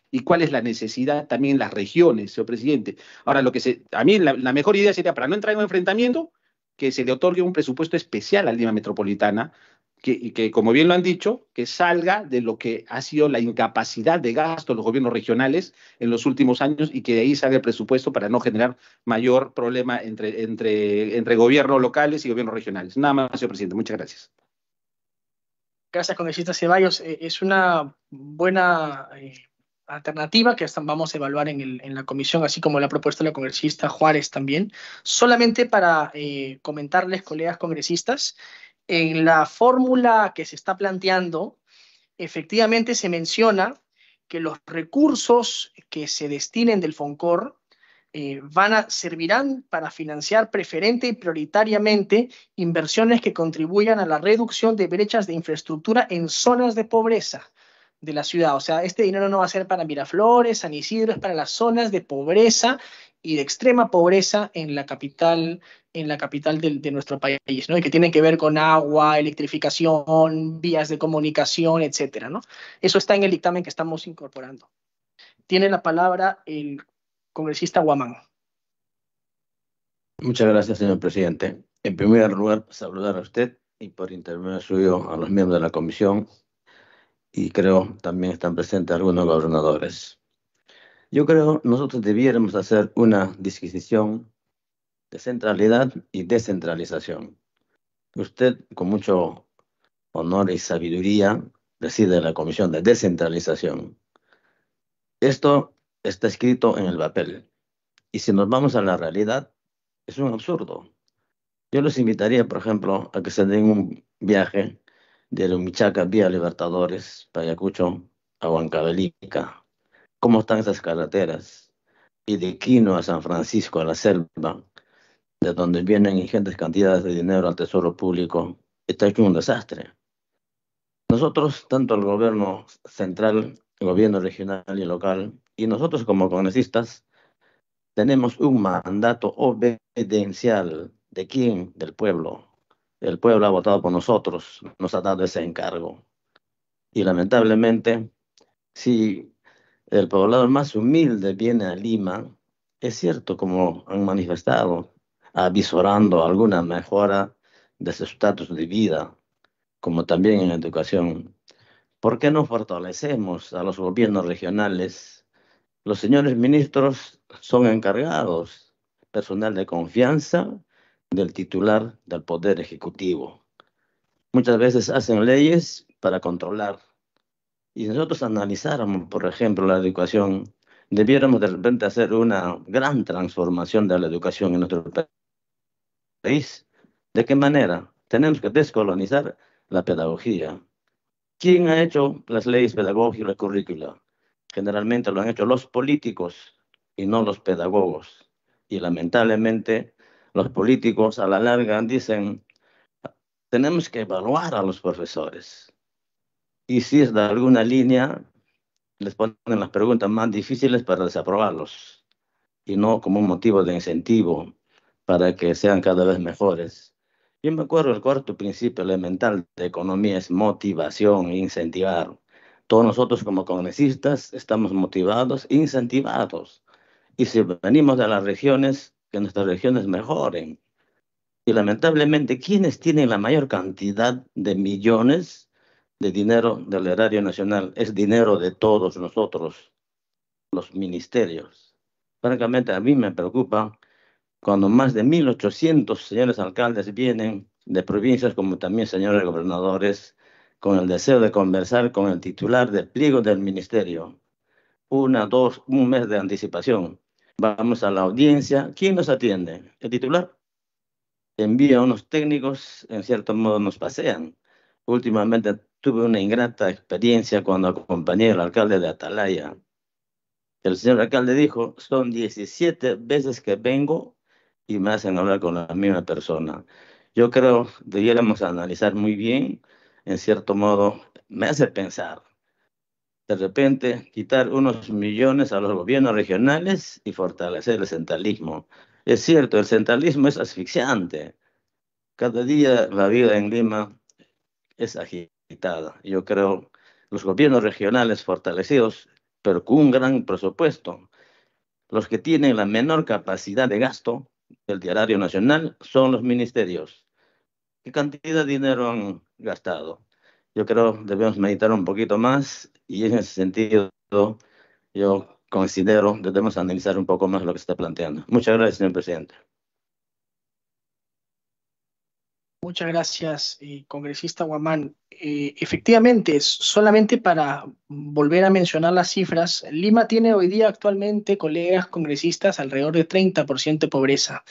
Speaker 12: y cuál es la necesidad también en las regiones, señor presidente. Ahora, a mí la mejor idea sería, para no entrar en un enfrentamiento, que se le otorgue un presupuesto especial a Lima Metropolitana, que, como bien lo han dicho, que salga de lo que ha sido la incapacidad de gasto de los gobiernos regionales en los últimos años y que de ahí salga el presupuesto para no generar mayor problema entre gobiernos locales y gobiernos regionales. Nada más, señor presidente. Muchas gracias.
Speaker 6: Gracias, congresista Ceballos. Es una buena alternativa que vamos a evaluar en la comisión, así como la propuesta de la congresista Juárez también. Solamente para comentarles, colegas congresistas, en la fórmula que se está planteando, efectivamente se menciona que los recursos que se destinen del FONCOR servirán para financiar preferente y prioritariamente inversiones que contribuyan a la reducción de brechas de infraestructura en zonas de pobreza de la ciudad. O sea, este dinero no va a ser para Miraflores, San Isidro, es para las zonas de pobreza y de extrema pobreza en la capital de nuestro país, ¿no? Y que tienen que ver con agua, electrificación, vías de comunicación, etcétera, ¿no? Eso está en el dictamen que estamos incorporando. Tiene la palabra el congresista Guamán.
Speaker 13: Muchas gracias, señor presidente. En primer lugar, saludar a usted y por intermedio suyo a los miembros de la comisión, y creo también están presentes algunos gobernadores. Yo creo nosotros debiéramos hacer una disquisición de centralidad y descentralización. Usted, con mucho honor y sabiduría, preside la comisión de descentralización. Esto está escrito en el papel. Y si nos vamos a la realidad, es un absurdo. Yo les invitaría, por ejemplo, a que se den un viaje de Lumichaca vía Libertadores, Payacucho, a Huancavelica. ¿Cómo están esas carreteras? y de Quino a San Francisco, a la selva, de donde vienen ingentes cantidades de dinero al tesoro público, está hecho un desastre. Nosotros, tanto el gobierno central, el gobierno regional y local, y nosotros como congresistas, tenemos un mandato obedidencial. ¿De quién? Del pueblo. El pueblo ha votado por nosotros, nos ha dado ese encargo. Y lamentablemente, si el poblado más humilde viene a Lima, es cierto, como han manifestado, avisorando alguna mejora de su estatus de vida, como también en educación. ¿Por qué no fortalecemos a los gobiernos regionales? Los señores ministros son encargados, personal de confianza del titular del Poder Ejecutivo. Muchas veces hacen leyes para controlar. Y si nosotros analizáramos, por ejemplo, la educación, debiéramos de repente hacer una gran transformación de la educación en nuestro país. ¿De qué manera? Tenemos que descolonizar la pedagogía. ¿Quién ha hecho las leyes pedagógicas, la currícula? Generalmente lo han hecho los políticos y no los pedagogos. Y lamentablemente los políticos a la larga dicen, tenemos que evaluar a los profesores. Y si es de alguna línea, les ponen las preguntas más difíciles para desaprobarlos y no como un motivo de incentivo para que sean cada vez mejores. Yo me acuerdo el cuarto principio elemental de economía es motivación, incentivar. Todos nosotros como congresistas estamos motivados, incentivados. Y si venimos de las regiones, que nuestras regiones mejoren. Y lamentablemente, ¿quiénes tienen la mayor cantidad de millones de dinero del erario nacional? Es dinero de todos nosotros, los ministerios. Francamente, a mí me preocupa cuando más de 1.800 señores alcaldes vienen de provincias como también señores gobernadores con el deseo de conversar con el titular del pliego del ministerio. Un mes de anticipación. Vamos a la audiencia. ¿Quién nos atiende? El titular. Envía a unos técnicos, en cierto modo nos pasean. Últimamente tuve una ingrata experiencia cuando acompañé al alcalde de Atalaya. El señor alcalde dijo, son 17 veces que vengo y me hacen hablar con la misma persona. Yo creo que debiéramos analizar muy bien, en cierto modo, me hace pensar, de repente quitar unos millones a los gobiernos regionales y fortalecer el centralismo. Es cierto, el centralismo es asfixiante. Cada día la vida en Lima es agitada. Yo creo los gobiernos regionales fortalecidos, pero con un gran presupuesto. Los que tienen la menor capacidad de gasto del diario nacional son los ministerios. ¿Qué cantidad de dinero han gastado? Yo creo que debemos meditar un poquito más y en ese sentido yo considero que debemos analizar un poco más lo que se está planteando. Muchas gracias, señor presidente.
Speaker 6: Muchas gracias, congresista Guamán. Efectivamente, solamente para volver a mencionar las cifras, Lima tiene hoy día actualmente, colegas congresistas, alrededor de 30% de pobreza.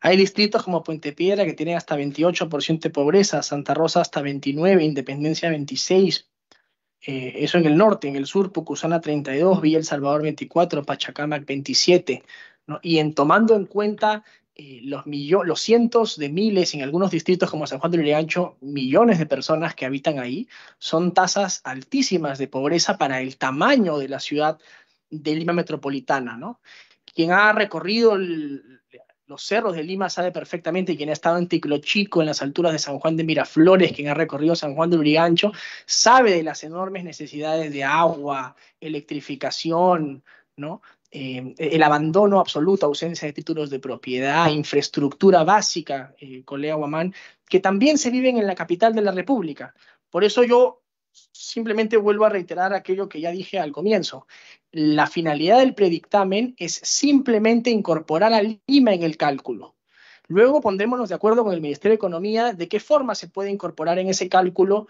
Speaker 6: Hay distritos como Puente Piedra que tienen hasta 28% de pobreza, Santa Rosa hasta 29%, Independencia 26%. Eso en el norte. En el sur, Pucusana 32%, Villa El Salvador 24%, Pachacamac 27%, ¿no? Y tomando en cuenta los cientos de miles, en algunos distritos como San Juan de Lurigancho, millones de personas que habitan ahí, son tasas altísimas de pobreza para el tamaño de la ciudad de Lima metropolitana, ¿no? Quien ha recorrido los cerros de Lima sabe perfectamente, quien ha estado en Ticlochico, en las alturas de San Juan de Miraflores, quien ha recorrido San Juan de Lurigancho, sabe de las enormes necesidades de agua, electrificación, ¿no? El abandono absoluto, ausencia de títulos de propiedad, infraestructura básica, colega Guamán, que también se viven en la capital de la República. Por eso yo simplemente vuelvo a reiterar aquello que ya dije al comienzo. La finalidad del predictamen es simplemente incorporar a Lima en el cálculo. Luego pondrémonos de acuerdo con el Ministerio de Economía de qué forma se puede incorporar en ese cálculo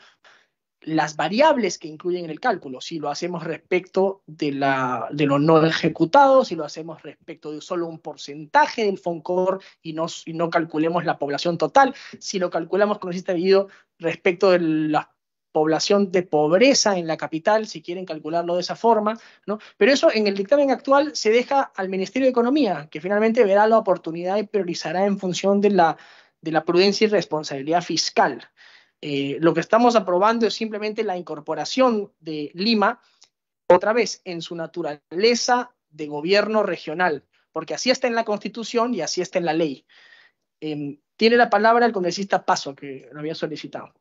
Speaker 6: las variables que incluyen en el cálculo, si lo hacemos respecto de lo no ejecutado, si lo hacemos respecto de solo un porcentaje del FONCOR y no calculemos la población total, si lo calculamos con este debido respecto de las población de pobreza en la capital, si quieren calcularlo de esa forma, ¿no? Pero eso en el dictamen actual se deja al Ministerio de Economía, que finalmente verá la oportunidad y priorizará en función de la prudencia y responsabilidad fiscal. Lo que estamos aprobando es simplemente la incorporación de Lima, otra vez, en su naturaleza de gobierno regional, porque así está en la Constitución y así está en la ley. Tiene la palabra el congresista Paso, que lo había solicitado.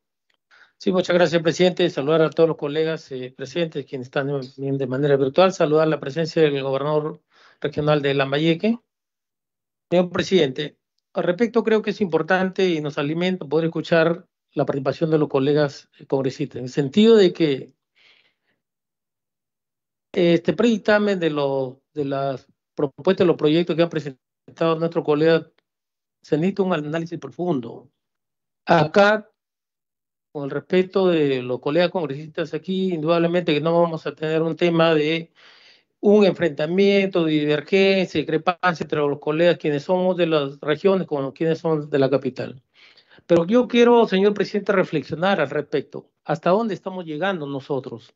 Speaker 14: Sí, muchas gracias, presidente. Saludar a todos los colegas presentes, quienes están de manera virtual. Saludar la presencia del gobernador regional de Lambayeque. Señor presidente, al respecto creo que es importante y nos alimenta poder escuchar la participación de los colegas congresistas, en el sentido de que este predictamen de las propuestas, los proyectos que han presentado nuestros colegas, se necesita un análisis profundo. Acá, con el respeto de los colegas congresistas aquí, indudablemente que no vamos a tener un tema de un enfrentamiento, de divergencia, discrepancia entre los colegas quienes somos de las regiones con quienes son de la capital. Pero yo quiero, señor presidente, reflexionar al respecto. ¿Hasta dónde estamos llegando nosotros?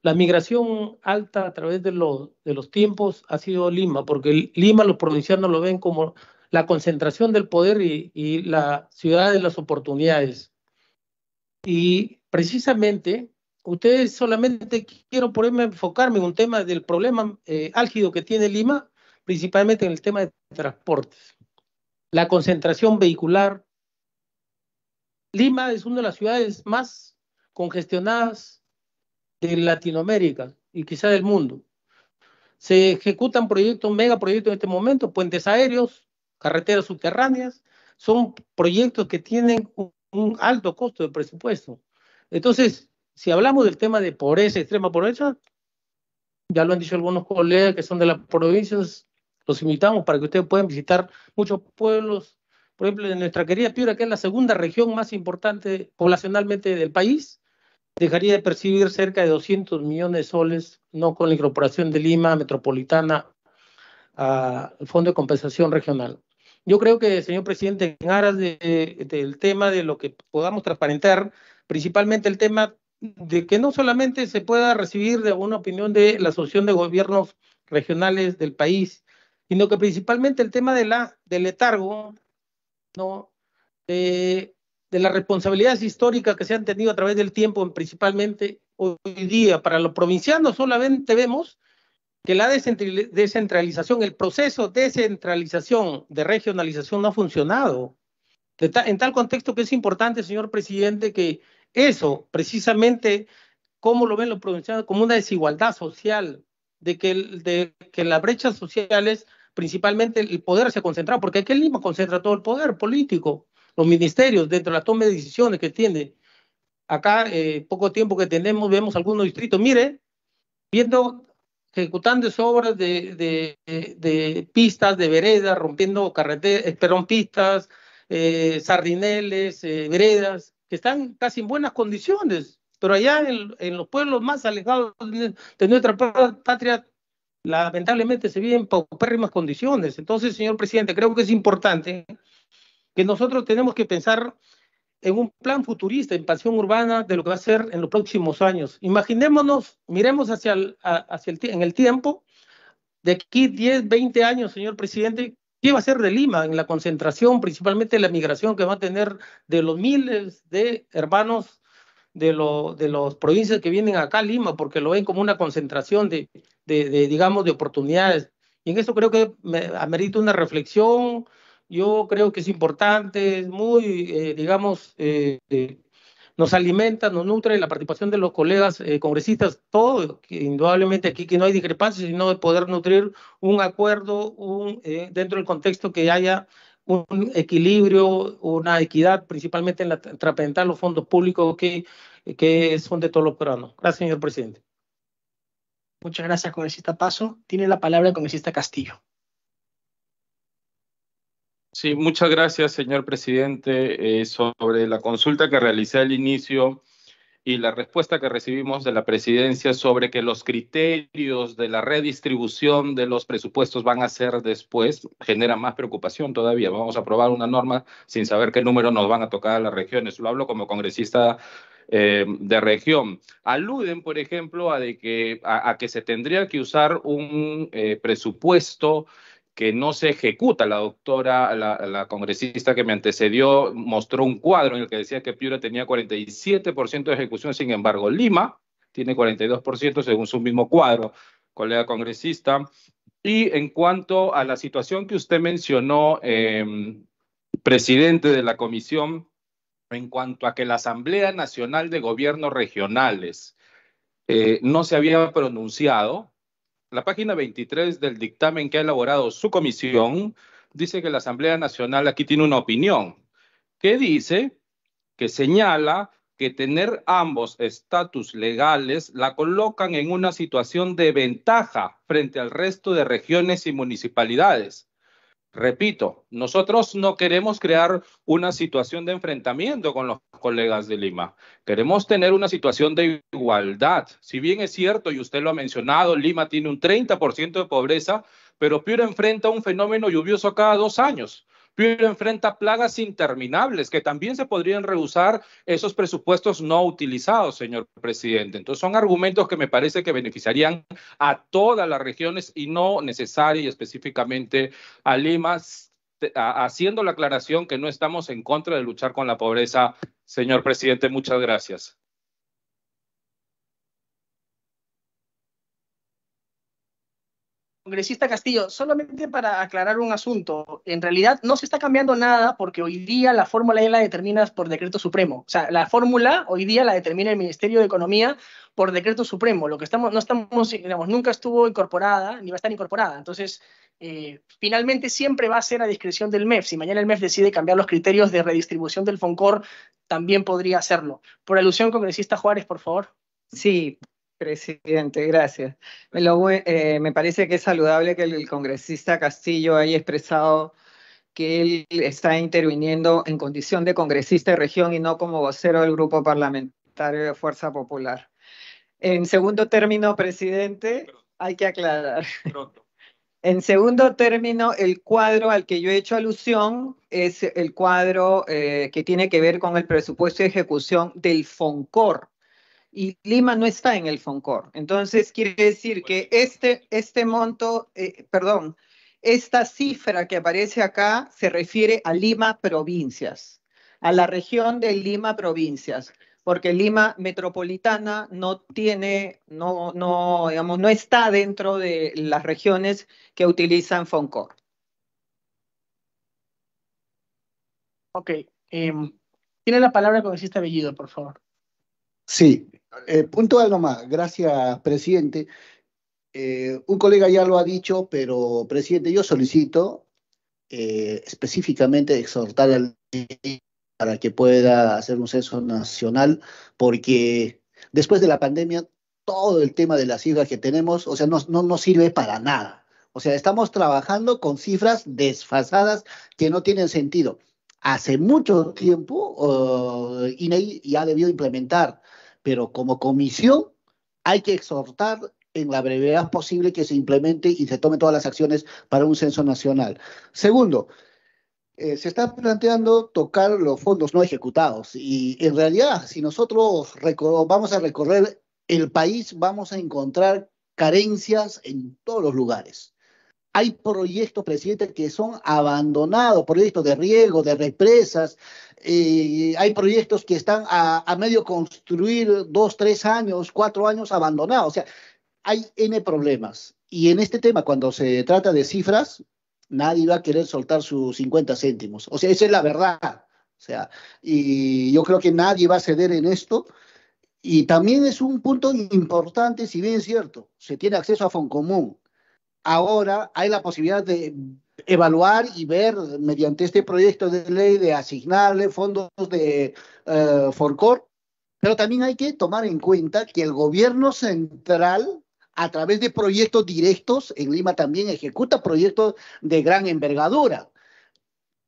Speaker 14: La migración alta a través de los tiempos ha sido Lima, porque Lima los provincianos lo ven como la concentración del poder y la ciudad de las oportunidades. Y precisamente, ustedes solamente quiero ponerme a enfocarme en un tema del problema álgido que tiene Lima, principalmente en el tema de transportes. La concentración vehicular. Lima es una de las ciudades más congestionadas de Latinoamérica y quizá del mundo. Se ejecutan proyectos, megaproyectos en este momento, puentes aéreos, carreteras subterráneas, son proyectos que tienen un alto costo de presupuesto. Entonces, si hablamos del tema de pobreza, extrema pobreza, ya lo han dicho algunos colegas que son de las provincias, los invitamos para que ustedes puedan visitar muchos pueblos, por ejemplo, en nuestra querida Piura, que es la segunda región más importante poblacionalmente del país, dejaría de percibir cerca de 200 millones de soles, no con la incorporación de Lima metropolitana al Fondo de Compensación Regional. Yo creo que, señor presidente, en aras del tema de lo que podamos transparentar, principalmente el tema de que no solamente se pueda recibir de una opinión de la Asociación de Gobiernos Regionales del país, sino que principalmente el tema del letargo, ¿no? De las responsabilidades históricas que se han tenido a través del tiempo, principalmente hoy día. Para los provincianos solamente vemos que la descentralización, el proceso de descentralización, de regionalización no ha funcionado. En tal contexto que es importante, señor presidente, que eso, precisamente, ¿cómo lo ven los provincianos? Como una desigualdad social, de que las brechas sociales, principalmente el poder se ha concentrado, porque aquí en Lima concentra todo el poder político, los ministerios, dentro de la toma de decisiones que tiene. Acá, poco tiempo que tenemos, vemos algunos distritos, mire, ejecutando obras de pistas, de veredas, rompiendo carreteras, pistas, sardineles, veredas, que están casi en buenas condiciones, pero allá en los pueblos más alejados de nuestra patria, lamentablemente se viven en paupérrimas condiciones. Entonces, señor presidente, creo que es importante que nosotros tenemos que pensar en un plan futurista, en expansión urbana de lo que va a ser en los próximos años. Imaginémonos, miremos en el tiempo, de aquí 10, 20 años, señor presidente, ¿qué va a ser de Lima en la concentración, principalmente la migración que va a tener de los miles de hermanos de las provincias que vienen acá a Lima, porque lo ven como una concentración digamos, de oportunidades? Y en eso creo que amerita una reflexión. Yo creo que es importante, es muy, digamos, nos alimenta, nos nutre la participación de los colegas congresistas, todo, que indudablemente aquí que no hay discrepancias, sino de poder nutrir un acuerdo dentro del contexto que haya un equilibrio, una equidad, principalmente en la transparentar los fondos públicos que son de todos los peruanos. Gracias, señor presidente.
Speaker 6: Muchas gracias, congresista Paso. Tiene la palabra el congresista Castillo.
Speaker 9: Sí, muchas gracias, señor presidente. Sobre la consulta que realicé al inicio y la respuesta que recibimos de la presidencia sobre que los criterios de la redistribución de los presupuestos van a ser después, genera más preocupación todavía. Vamos a aprobar una norma sin saber qué número nos van a tocar a las regiones. Lo hablo como congresista de región. Aluden, por ejemplo, a que se tendría que usar un presupuesto que no se ejecuta. La doctora, la congresista que me antecedió, mostró un cuadro en el que decía que Piura tenía 47% de ejecución, sin embargo, Lima tiene 42% según su mismo cuadro, colega congresista. Y en cuanto a la situación que usted mencionó, presidente de la comisión, en cuanto a que la Asamblea Nacional de Gobiernos Regionales no se había pronunciado, la página 23 del dictamen que ha elaborado su comisión dice que la Asamblea Nacional aquí tiene una opinión que dice, que señala que tener ambos estatus legales la colocan en una situación de ventaja frente al resto de regiones y municipalidades. Repito, nosotros no queremos crear una situación de enfrentamiento con los colegas de Lima. Queremos tener una situación de igualdad. Si bien es cierto, y usted lo ha mencionado, Lima tiene un 30% de pobreza, pero Piura enfrenta un fenómeno lluvioso cada 2 años. Piura enfrenta plagas interminables que también se podrían rehusar esos presupuestos no utilizados, señor presidente. Entonces son argumentos que me parece que beneficiarían a todas las regiones y no necesariamente y específicamente a Lima, haciendo la aclaración que no estamos en contra de luchar con la pobreza, señor presidente. Muchas gracias.
Speaker 6: Congresista Castillo, solamente para aclarar un asunto, en realidad no se está cambiando nada porque hoy día la fórmula ya la determinas por decreto supremo. O sea, la fórmula hoy día la determina el Ministerio de Economía por decreto supremo. Lo que no estamos, digamos, nunca estuvo incorporada ni va a estar incorporada. Entonces, finalmente siempre va a ser a discreción del MEF. Si mañana el MEF decide cambiar los criterios de redistribución del FONCOR, también podría hacerlo. Por alusión, congresista Juárez, por favor.
Speaker 10: Sí, presidente, gracias. Me parece que es saludable que el congresista Castillo haya expresado que él está interviniendo en condición de congresista de región y no como vocero del Grupo Parlamentario de Fuerza Popular. En segundo término, presidente, hay que aclarar. En segundo término, el cuadro al que yo he hecho alusión es el cuadro que tiene que ver con el presupuesto de ejecución del FONCOR. Y Lima no está en el FONCOR. Entonces, quiere decir que este monto, esta cifra que aparece acá se refiere a Lima provincias, a la región de Lima provincias, porque Lima metropolitana no tiene, digamos, no está dentro de las regiones que utilizan FONCOR.
Speaker 6: Ok. Tiene la palabra el congresista Bellido, por favor.
Speaker 5: Sí, puntual nomás. Gracias, presidente. Un colega ya lo ha dicho, pero, presidente, yo solicito específicamente exhortar al para que pueda hacer un censo nacional, porque después de la pandemia, todo el tema de las cifras que tenemos, o sea, no sirve para nada. O sea, estamos trabajando con cifras desfasadas que no tienen sentido. Hace mucho tiempo, INEI ya debió implementar, pero como comisión hay que exhortar en la brevedad posible que se implemente y se tomen todas las acciones para un censo nacional. Segundo, se está planteando tocar los fondos no ejecutados y en realidad si nosotros vamos a recorrer el país vamos a encontrar carencias en todos los lugares. Hay proyectos, presidente, que son abandonados, proyectos de riego, de represas, hay proyectos que están a medio construir 2, 3 años, 4 años abandonados. O sea, hay N problemas. Y en este tema, cuando se trata de cifras, nadie va a querer soltar sus 50 céntimos. O sea, esa es la verdad. O sea, y yo creo que nadie va a ceder en esto. Y también es un punto importante, si bien es cierto, se tiene acceso a Foncomún. Ahora hay la posibilidad de evaluar y ver mediante este proyecto de ley de asignarle fondos de FONCOR, pero también hay que tomar en cuenta que el gobierno central, a través de proyectos directos, en Lima también ejecuta proyectos de gran envergadura.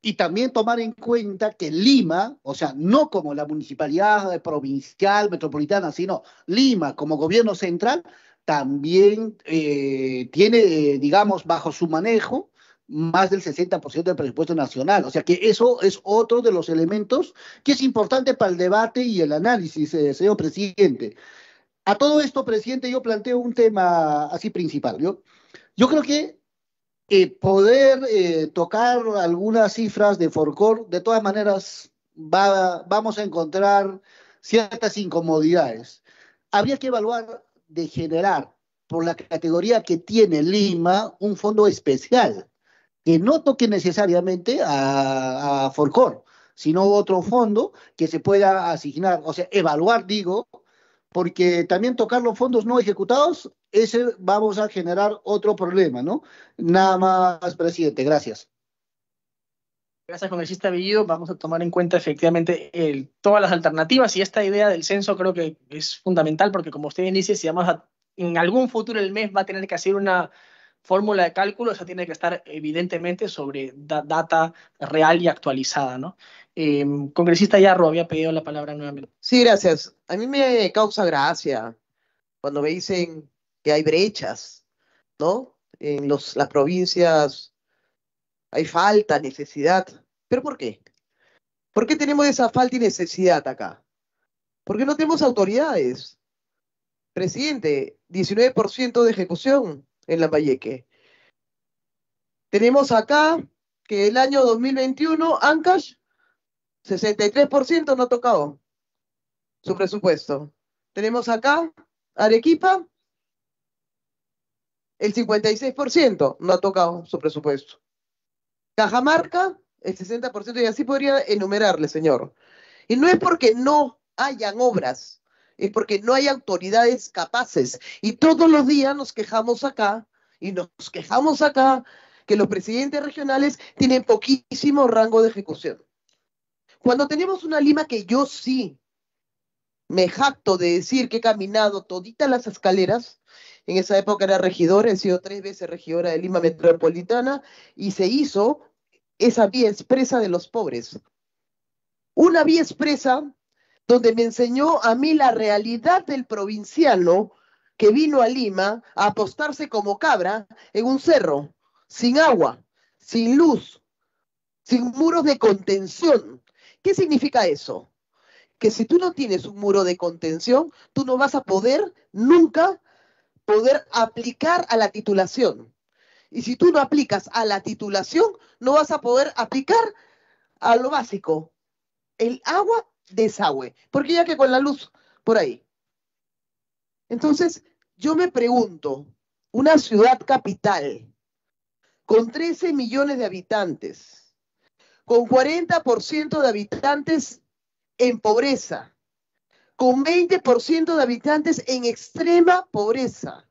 Speaker 5: Y también tomar en cuenta que Lima, o sea, no como la municipalidad provincial, metropolitana, sino Lima como gobierno central, también tiene, digamos, bajo su manejo más del 60% del presupuesto nacional. O sea que eso es otro de los elementos que es importante para el debate y el análisis, señor presidente. A todo esto, presidente, yo planteo un tema así principal. Yo creo que poder tocar algunas cifras de Forcor, de todas maneras, vamos a encontrar ciertas incomodidades. Habría que evaluar de generar, por la categoría que tiene Lima, un fondo especial que no toque necesariamente a Forcor, sino otro fondo que se pueda asignar, o sea, evaluar, digo, porque también tocar los fondos no ejecutados, ese vamos a generar otro problema, ¿no? Nada más, presidente, gracias.
Speaker 6: Gracias, congresista Bellido. Vamos a tomar en cuenta efectivamente todas las alternativas y esta idea del censo creo que es fundamental porque como usted dice, si vamos en algún futuro el mes va a tener que hacer una fórmula de cálculo, esa tiene que estar evidentemente sobre data real y actualizada, ¿no? Congresista Yarro había pedido la palabra nuevamente.
Speaker 11: Sí, gracias. A mí me causa gracia cuando me dicen que hay brechas, ¿no? En las provincias hay falta, necesidad. ¿Pero por qué? ¿Por qué tenemos esa falta y necesidad acá? Porque no tenemos autoridades. Presidente, 19% de ejecución en Lambayeque. Tenemos acá que el año 2021, Ancash, 63% no ha tocado su presupuesto. Tenemos acá, Arequipa, el 56% no ha tocado su presupuesto. Cajamarca, el 60%, y así podría enumerarle, señor. Y no es porque no hayan obras, es porque no hay autoridades capaces. Y todos los días nos quejamos acá, que los presidentes regionales tienen poquísimo rango de ejecución. Cuando tenemos una Lima que yo sí me jacto de decir que he caminado toditas las escaleras, en esa época era regidora, he sido 3 veces regidora de Lima Metropolitana, y se hizo esa vía expresa de los pobres. Una vía expresa donde me enseñó a mí la realidad del provinciano que vino a Lima a apostarse como cabra en un cerro, sin agua, sin luz, sin muros de contención. ¿Qué significa eso? Que si tú no tienes un muro de contención, tú no vas a poder nunca aplicar a la titulación. Y si tú no aplicas a la titulación, no vas a poder aplicar a lo básico, el agua, desagüe, porque ya que con la luz por ahí. Entonces, yo me pregunto, una ciudad capital con 13 millones de habitantes, con 40% de habitantes en pobreza, con 20% de habitantes en extrema pobreza.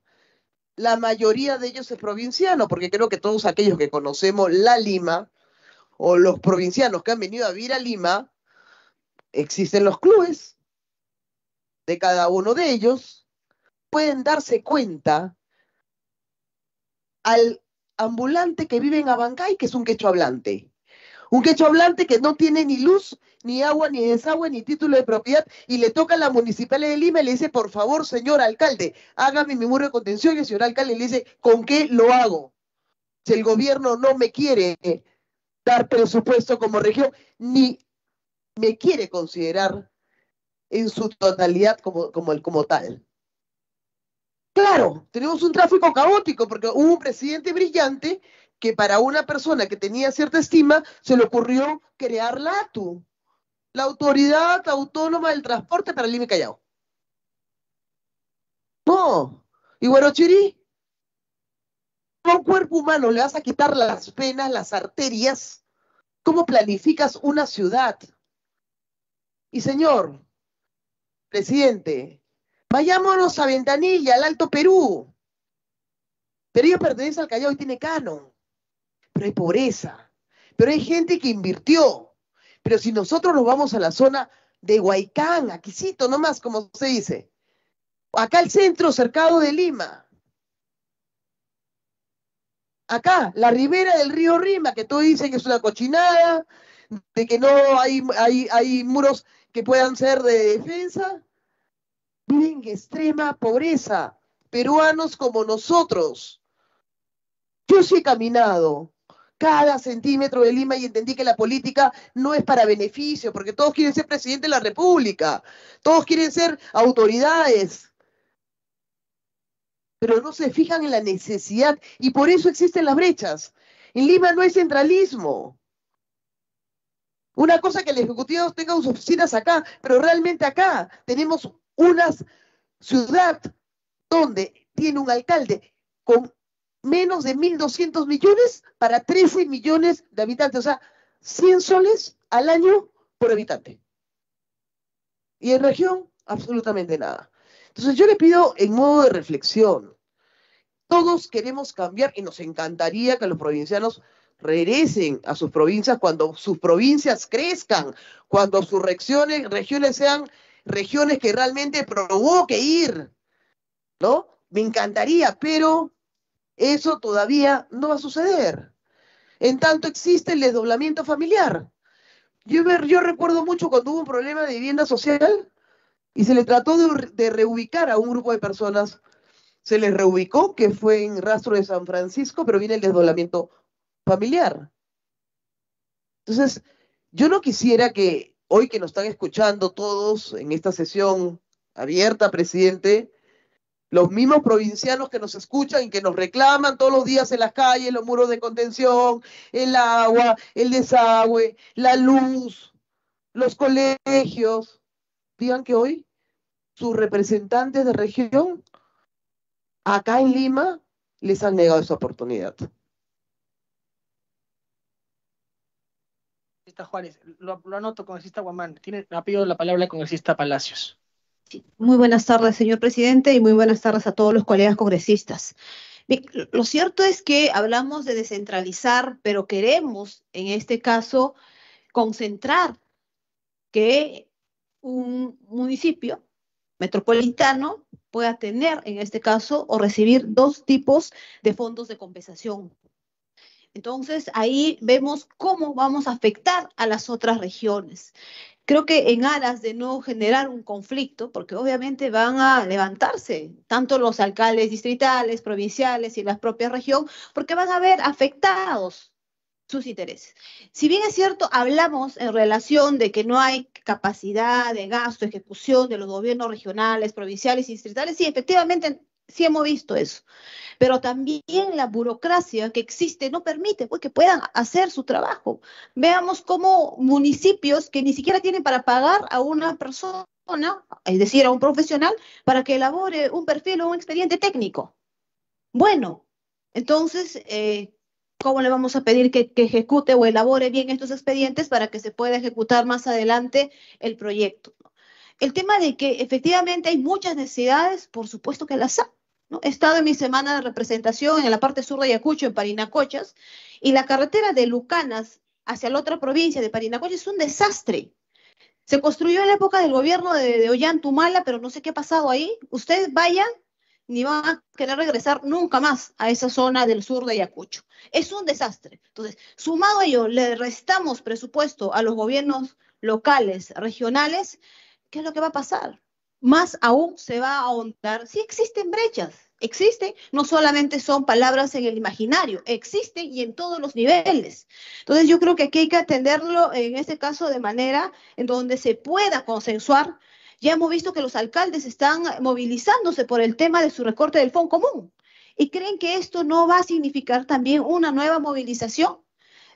Speaker 11: La mayoría de ellos es provinciano, porque creo que todos aquellos que conocemos la Lima, o los provincianos que han venido a vivir a Lima, existen los clubes de cada uno de ellos, pueden darse cuenta al ambulante que vive en Abancay, que es un quechua hablante. Un quechua hablante que no tiene ni luz, ni agua, ni desagüe, ni título de propiedad, y le toca a la municipalidad de Lima y le dice, por favor, señor alcalde, hágame mi muro de contención, y el señor alcalde le dice, ¿con qué lo hago? Si el gobierno no me quiere dar presupuesto como región, ni me quiere considerar en su totalidad como tal. Claro, tenemos un tráfico caótico, porque hubo un presidente brillante que para una persona que tenía cierta estima, se le ocurrió crear la ATU, la Autoridad Autónoma del Transporte para Lima y Callao. No, y Huarochirí, a un cuerpo humano le vas a quitar las venas, las arterias. ¿Cómo planificas una ciudad? Y señor presidente, vayámonos a Ventanilla, al Alto Perú. Pero ellos pertenecen al Callao y tiene canon. Pero hay pobreza. Pero hay gente que invirtió. Pero si nosotros nos vamos a la zona de Huaycán, aquícito nomás, como se dice, acá el centro cercado de Lima, acá, la ribera del río Rima, que todos dicen que es una cochinada, de que no hay muros que puedan ser de defensa, viven en extrema pobreza, peruanos como nosotros. Yo sí he caminado cada centímetro de Lima y entendí que la política no es para beneficio, porque todos quieren ser presidente de la República, todos quieren ser autoridades, pero no se fijan en la necesidad y por eso existen las brechas. En Lima no hay centralismo. Una cosa que el Ejecutivo tenga sus oficinas acá, pero realmente acá tenemos una ciudad donde tiene un alcalde con menos de 1.200 millones para 13 millones de habitantes, o sea, 100 soles al año por habitante. Y en región, absolutamente nada. Entonces yo le pido en modo de reflexión, todos queremos cambiar y nos encantaría que los provincianos regresen a sus provincias cuando sus provincias crezcan, cuando sus regiones sean regiones que realmente provoque ir, ¿no? Me encantaría, pero eso todavía no va a suceder. En tanto existe el desdoblamiento familiar. Yo recuerdo mucho cuando hubo un problema de vivienda social y se le trató de reubicar a un grupo de personas. Se les reubicó, que fue en Rastro de San Francisco, pero viene el desdoblamiento familiar. Entonces, yo no quisiera que hoy que nos están escuchando todos en esta sesión abierta, presidente, los mismos provincianos que nos escuchan y que nos reclaman todos los días en las calles, los muros de contención, el agua, el desagüe, la luz, los colegios, digan que hoy sus representantes de región acá en Lima les han negado esa oportunidad.
Speaker 6: Congresista Juárez, lo anoto, congresista Guamán. Pido la palabra al congresista Palacios.
Speaker 15: Muy buenas tardes, señor presidente, y muy buenas tardes a todos los colegas congresistas. Bien, lo cierto es que hablamos de descentralizar, pero queremos, en este caso, concentrar que un municipio metropolitano pueda tener, en este caso, o recibir dos tipos de fondos de compensación. Entonces, ahí vemos cómo vamos a afectar a las otras regiones. Creo que en aras de no generar un conflicto, porque obviamente van a levantarse tanto los alcaldes distritales, provinciales y la propia región, porque van a ver afectados sus intereses. Si bien es cierto, hablamos en relación de que no hay capacidad de gasto, ejecución de los gobiernos regionales, provinciales y distritales, sí, efectivamente, sí hemos visto eso. Pero también la burocracia que existe no permite pues, que puedan hacer su trabajo. Veamos cómo municipios que ni siquiera tienen para pagar a una persona, es decir, a un profesional, para que elabore un perfil o un expediente técnico. Bueno, entonces, ¿cómo le vamos a pedir que ejecute o elabore bien estos expedientes para que se pueda ejecutar más adelante el proyecto? El tema de que efectivamente hay muchas necesidades, por supuesto que las hay. ¿No? He estado en mi semana de representación en la parte sur de Ayacucho, en Parinacochas, y la carretera de Lucanas hacia la otra provincia de Parinacochas es un desastre. Se construyó en la época del gobierno de Ollantumala, pero no sé qué ha pasado ahí. Ustedes vayan, ni van a querer regresar nunca más a esa zona del sur de Ayacucho. Es un desastre. Entonces, sumado a ello, le restamos presupuesto a los gobiernos locales, regionales. ¿Qué es lo que va a pasar? Más aún se va a ahondar. Sí existen brechas, existen, no solamente son palabras en el imaginario, existen y en todos los niveles. Entonces yo creo que aquí hay que atenderlo en este caso de manera en donde se pueda consensuar. Ya hemos visto que los alcaldes están movilizándose por el tema de su recorte del Fondo Común y creen que esto no va a significar también una nueva movilización.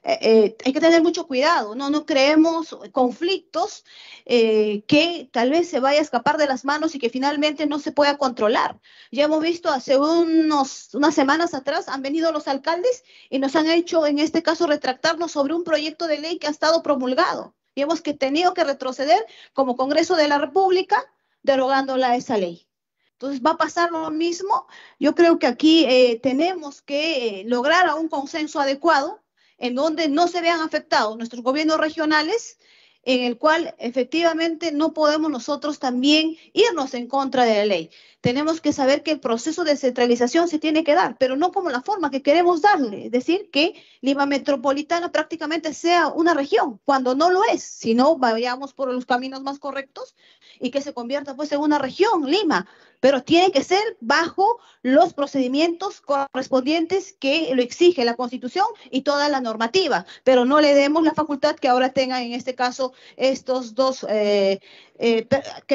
Speaker 15: Hay que tener mucho cuidado, no creemos conflictos que tal vez se vaya a escapar de las manos y que finalmente no se pueda controlar. Ya hemos visto hace unas semanas atrás han venido los alcaldes y nos han hecho en este caso retractarnos sobre un proyecto de ley que ha estado promulgado y hemos tenido que retroceder como Congreso de la República derogándola esa ley. Entonces va a pasar lo mismo. Yo creo que aquí tenemos que lograr un consenso adecuado en donde no se vean afectados nuestros gobiernos regionales, en el cual efectivamente no podemos nosotros también irnos en contra de la ley. Tenemos que saber que el proceso de descentralización se tiene que dar, pero no como la forma que queremos darle, es decir, que Lima Metropolitana prácticamente sea una región, cuando no lo es, si no vayamos por los caminos más correctos y que se convierta pues en una región, Lima, pero tiene que ser bajo los procedimientos correspondientes que lo exige la Constitución y toda la normativa, pero no le demos la facultad que ahora tengan en este caso estos dos, que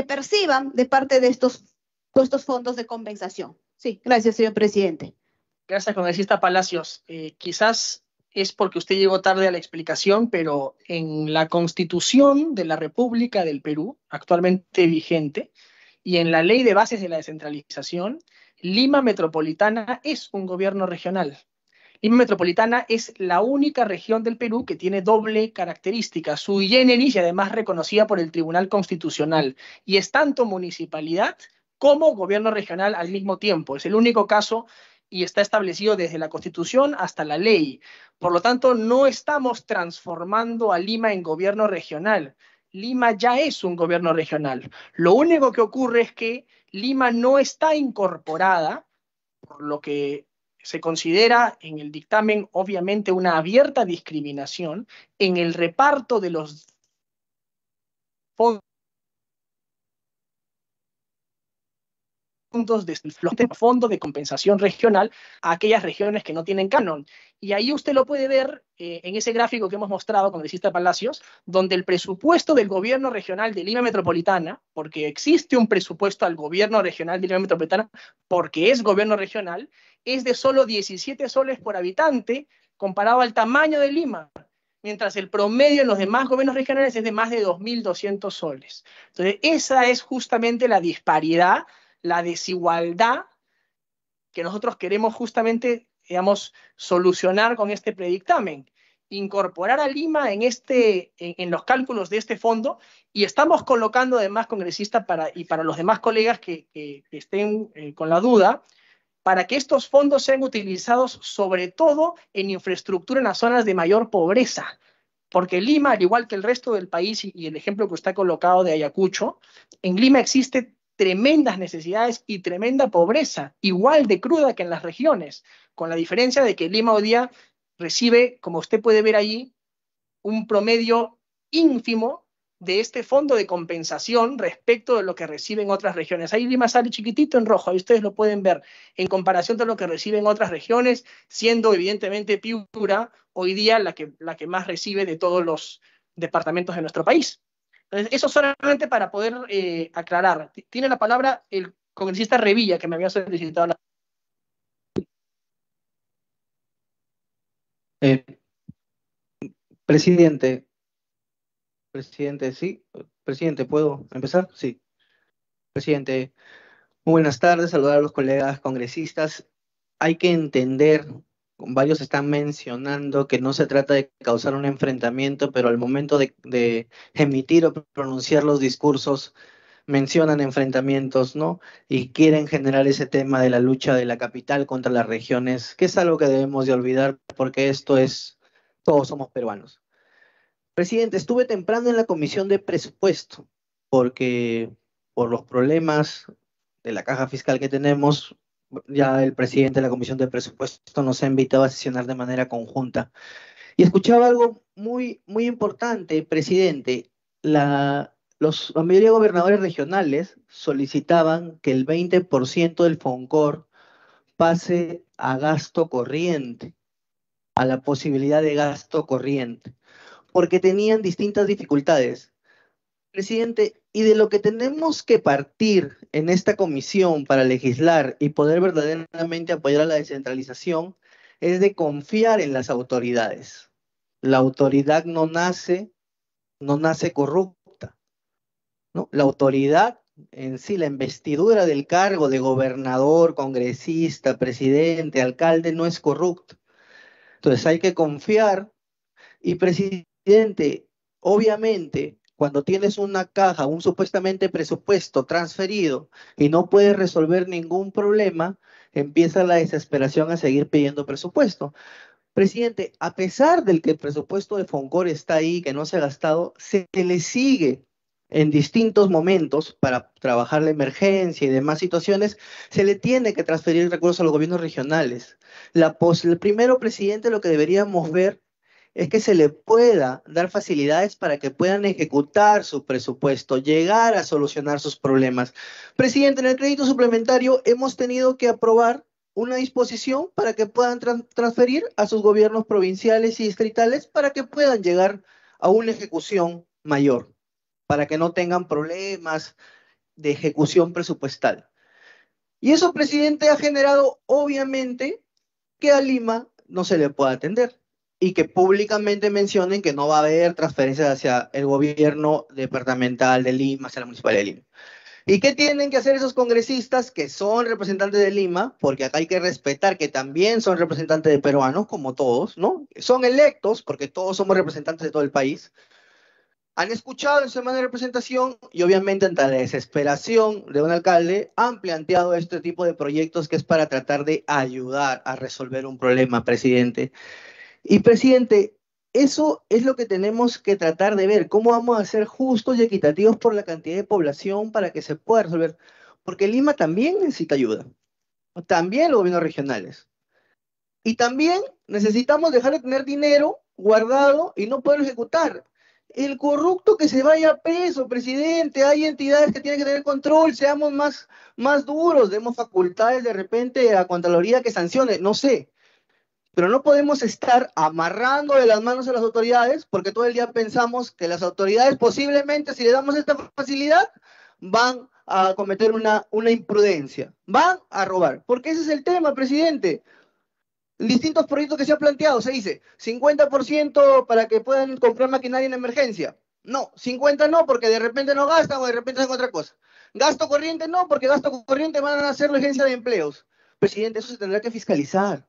Speaker 15: perciban de parte de estos fondos de compensación. Sí, gracias, señor presidente.
Speaker 6: Gracias, congresista Palacios. Quizás es porque usted llegó tarde a la explicación, pero en la Constitución de la República del Perú, actualmente vigente, y en la Ley de Bases de la Descentralización, Lima Metropolitana es un gobierno regional. Lima Metropolitana es la única región del Perú que tiene doble característica, sui generis y además reconocida por el Tribunal Constitucional, y es tanto municipalidad como gobierno regional al mismo tiempo. Es el único caso y está establecido desde la Constitución hasta la ley. Por lo tanto, no estamos transformando a Lima en gobierno regional. Lima ya es un gobierno regional. Lo único que ocurre es que Lima no está incorporada, por lo que se considera en el dictamen obviamente una abierta discriminación en el reparto de los fondos del fondo de compensación regional a aquellas regiones que no tienen canon. Y ahí usted lo puede ver en ese gráfico que hemos mostrado, congresista Palacios, donde el presupuesto del gobierno regional de Lima Metropolitana, porque existe un presupuesto al gobierno regional de Lima Metropolitana, porque es gobierno regional, es de solo 17 soles por habitante comparado al tamaño de Lima, mientras el promedio en los demás gobiernos regionales es de más de 2.200 soles. Entonces, esa es justamente la disparidad, la desigualdad que nosotros queremos justamente, digamos, solucionar con este predictamen. Incorporar a Lima en los cálculos de este fondo, y estamos colocando además, congresista, y para los demás colegas que estén con la duda, para que estos fondos sean utilizados sobre todo en infraestructura en las zonas de mayor pobreza. Porque Lima, al igual que el resto del país, y el ejemplo que usted ha colocado de Ayacucho, en Lima existe tremendas necesidades y tremenda pobreza, igual de cruda que en las regiones, con la diferencia de que Lima hoy día recibe, como usted puede ver allí, un promedio ínfimo de este fondo de compensación respecto de lo que reciben otras regiones. Ahí Lima sale chiquitito en rojo, ahí ustedes lo pueden ver, en comparación de lo que reciben otras regiones, siendo evidentemente Piura hoy día la que más recibe de todos los departamentos de nuestro país. Entonces, eso solamente para poder aclarar. Tiene la palabra el congresista Revilla, que me había solicitado la...
Speaker 16: Presidente, sí. Presidente, ¿puedo empezar? Sí. Presidente, muy buenas tardes, saludar a los colegas congresistas. Hay que entender, varios están mencionando que no se trata de causar un enfrentamiento, pero al momento de emitir o pronunciar los discursos, mencionan enfrentamientos, ¿no? Y quieren generar ese tema de la lucha de la capital contra las regiones, que es algo que debemos de olvidar, porque esto es, todos somos peruanos. Presidente, estuve temprano en la comisión de presupuesto, porque por los problemas de la caja fiscal que tenemos, ya el presidente de la comisión de presupuesto nos ha invitado a sesionar de manera conjunta. Y escuchaba algo muy, muy importante, presidente. La mayoría de gobernadores regionales solicitaban que el 20% del FONCOR pase a gasto corriente, a la posibilidad de gasto corriente, porque tenían distintas dificultades. Presidente, y de lo que tenemos que partir en esta comisión para legislar y poder verdaderamente apoyar a la descentralización es de confiar en las autoridades. La autoridad no nace corrupta, ¿no? La autoridad en sí, la investidura del cargo de gobernador, congresista, presidente, alcalde, no es corrupta. Entonces hay que confiar. Y presidente, obviamente, cuando tienes una caja, un supuestamente presupuesto transferido y no puedes resolver ningún problema, empieza la desesperación a seguir pidiendo presupuesto. Presidente, a pesar del que el presupuesto de FONCOR está ahí, que no se ha gastado, se le sigue en distintos momentos para trabajar la emergencia y demás situaciones, se le tiene que transferir recursos a los gobiernos regionales. Primero, presidente, lo que deberíamos ver es que se le pueda dar facilidades para que puedan ejecutar su presupuesto, llegar a solucionar sus problemas. Presidente, en el crédito suplementario hemos tenido que aprobar una disposición para que puedan transferir a sus gobiernos provinciales y distritales para que puedan llegar a una ejecución mayor, para que no tengan problemas de ejecución presupuestal. Y eso, presidente, ha generado obviamente que a Lima no se le pueda atender y que públicamente mencionen que no va a haber transferencias hacia el gobierno departamental de Lima, hacia la municipalidad de Lima. ¿Y qué tienen que hacer esos congresistas que son representantes de Lima? Porque acá hay que respetar que también son representantes de peruanos, como todos, ¿no? Son electos, porque todos somos representantes de todo el país. Han escuchado en su semana de representación y obviamente ante la desesperación de un alcalde han planteado este tipo de proyectos que es para tratar de ayudar a resolver un problema, presidente. Y presidente, eso es lo que tenemos que tratar de ver, cómo vamos a ser justos y equitativos por la cantidad de población para que se pueda resolver. Porque Lima también necesita ayuda, también los gobiernos regionales. Y también necesitamos dejar de tener dinero guardado y no poderlo ejecutar. El corrupto que se vaya preso, presidente. Hay entidades que tienen que tener control. Seamos más duros. Demos facultades de repente a Contraloría que sancione. No sé. Pero no podemos estar amarrando de las manos a las autoridades porque todo el día pensamos que las autoridades posiblemente, si le damos esta facilidad, van a cometer una imprudencia. Van a robar. Porque ese es el tema, presidente. Distintos proyectos que se han planteado, se dice 50% para que puedan comprar maquinaria en emergencia. No, 50 no, porque de repente no gastan o de repente hacen otra cosa. Gasto corriente no, porque gasto corriente van a hacer la agencia de empleos. Presidente, eso se tendrá que fiscalizar,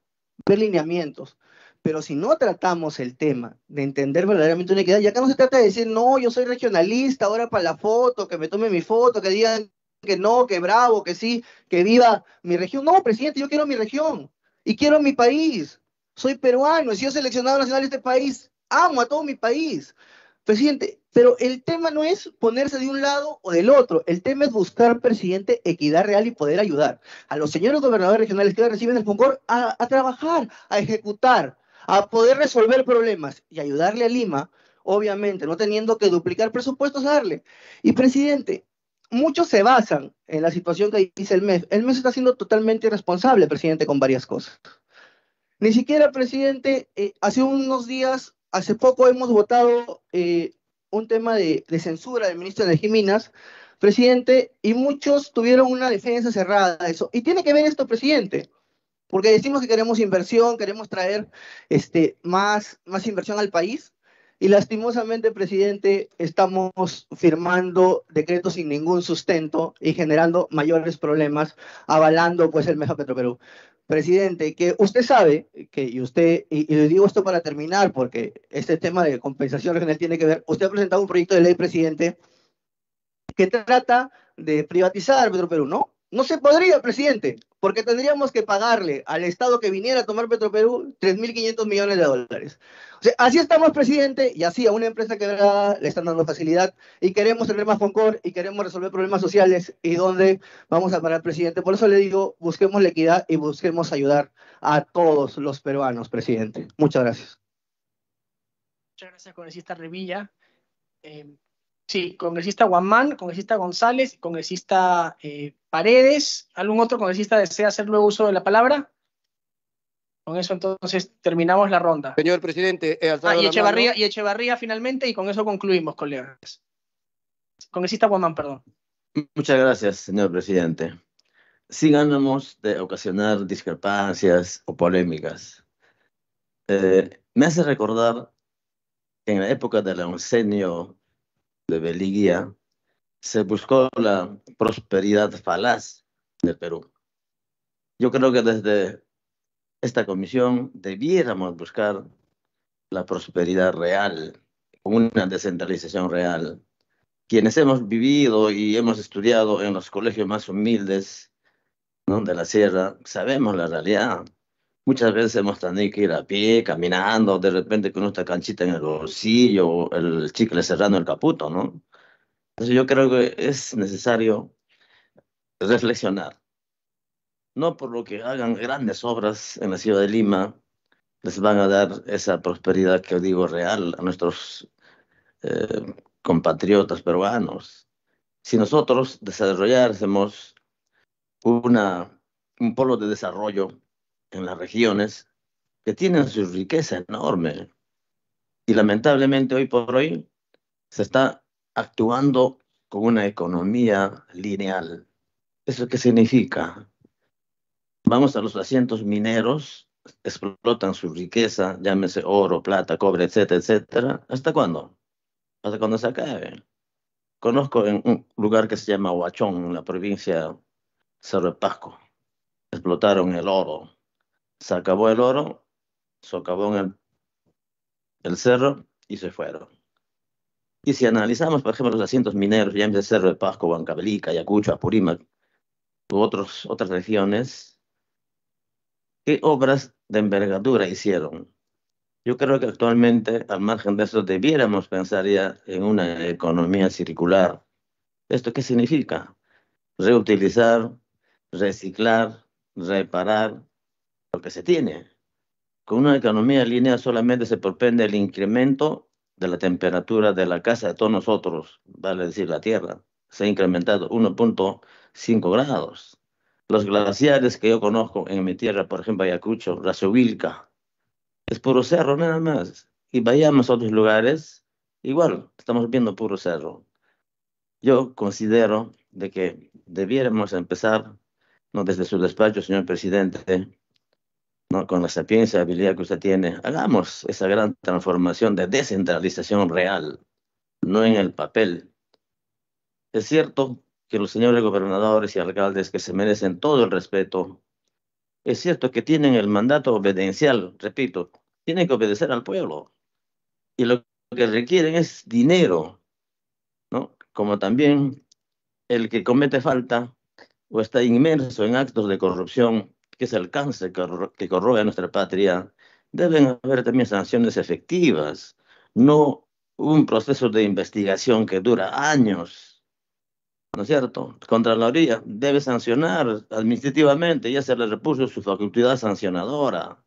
Speaker 16: ver lineamientos. Pero si no tratamos el tema de entender verdaderamente una equidad, y acá no se trata de decir, no, yo soy regionalista, ahora para la foto, que me tome mi foto, que digan que no, que bravo, que sí, que viva mi región. No, presidente, yo quiero mi región. Y quiero mi país. Soy peruano. Y si yo seleccionado nacional de este país, amo a todo mi país. Presidente, pero el tema no es ponerse de un lado o del otro. El tema es buscar, presidente, equidad real y poder ayudar a los señores gobernadores regionales que reciben el FONCOR a trabajar, a ejecutar, a poder resolver problemas y ayudarle a Lima, obviamente, no teniendo que duplicar presupuestos, a darle. Y, presidente, muchos se basan en la situación que dice el MEF. El MEF está siendo totalmente irresponsable, presidente, con varias cosas. Ni siquiera, presidente, hace unos días, hace poco hemos votado un tema de censura del ministro de Energía y Minas, presidente, y muchos tuvieron una defensa cerrada de eso. Y tiene que ver esto, presidente, porque decimos que queremos inversión, queremos traer más inversión al país, y lastimosamente, presidente, estamos firmando decretos sin ningún sustento y generando mayores problemas, avalando pues el MEF Petroperú. Presidente, que usted sabe, y le digo esto para terminar, porque este tema de compensación regional tiene que ver, usted ha presentado un proyecto de ley, presidente, que trata de privatizar Petroperú, ¿no? No se podría, presidente, porque tendríamos que pagarle al Estado que viniera a tomar Petroperú 3.500 millones de dólares. O sea, así estamos, presidente, y así a una empresa quebrada le están dando facilidad, y queremos tener más FONCOR, y queremos resolver problemas sociales, y dónde vamos a parar, presidente. Por eso le digo, busquemos la equidad y busquemos ayudar a todos los peruanos, presidente. Muchas gracias.
Speaker 6: Muchas gracias, congresista Revilla. Sí, congresista Guamán, congresista González, congresista Paredes. ¿Algún otro congresista desea hacer luego uso de la palabra? Con eso entonces terminamos la ronda.
Speaker 17: Señor presidente, he alzado
Speaker 6: y
Speaker 17: la mano.
Speaker 6: Echevarría finalmente, y con eso concluimos, colegas. Congresista Guamán, perdón.
Speaker 13: Muchas gracias, señor presidente. Sin ánimos de ocasionar discrepancias o polémicas, me hace recordar que en la época del oncenio de Beliguía se buscó la prosperidad falaz del Perú. Yo creo que desde esta comisión debiéramos buscar la prosperidad real, con una descentralización real. Quienes hemos vivido y hemos estudiado en los colegios más humildes, ¿no?, de la sierra, sabemos la realidad. Muchas veces hemos tenido que ir a pie, caminando, de repente con nuestra canchita en el bolsillo, el chicle cerrando el caputo, ¿no? Entonces yo creo que es necesario reflexionar. No por lo que hagan grandes obras en la ciudad de Lima, les van a dar esa prosperidad que digo real a nuestros compatriotas peruanos. Si nosotros desarrollásemos un polo de desarrollo en las regiones que tienen su riqueza enorme, y lamentablemente hoy por hoy se está actuando con una economía lineal. ¿Eso qué significa? Vamos a los asientos mineros, explotan su riqueza, llámese oro, plata, cobre, etcétera, etcétera. ¿Hasta cuándo? Hasta cuando se acabe. Conozco en un lugar que se llama Huachón, en la provincia Cerro de Pasco. Explotaron el oro. Se acabó el oro, socavaron el cerro y se fueron. Y si analizamos, por ejemplo, los asientos mineros, llámese Cerro de Pasco, Huancavelica, Ayacucho, Apurímac, u otras regiones, ¿qué obras de envergadura hicieron? Yo creo que actualmente, al margen de eso, debiéramos pensar ya en una economía circular. ¿Esto qué significa? Reutilizar, reciclar, reparar lo que se tiene. Con una economía lineal solamente se propende el incremento de la temperatura de la casa de todos nosotros, vale decir la Tierra. Se ha incrementado 1.5 grados. Los glaciares que yo conozco en mi tierra, por ejemplo, Ayacucho, Razovilca, es puro cerro nada más. Y vayamos a otros lugares, igual, estamos viendo puro cerro. Yo considero de que debiéramos empezar, no desde su despacho, señor presidente, no con la sapiencia y habilidad que usted tiene, hagamos esa gran transformación de descentralización real, no en el papel. Es cierto que los señores gobernadores y alcaldes que se merecen todo el respeto, es cierto que tienen el mandato obedencial, repito, tienen que obedecer al pueblo. Y lo que requieren es dinero, ¿no? Como también el que comete falta o está inmerso en actos de corrupción, que es el cáncer que corroe a nuestra patria, deben haber también sanciones efectivas, no un proceso de investigación que dura años, ¿no es cierto? Contraloría debe sancionar administrativamente, ya se le repuso su facultad sancionadora.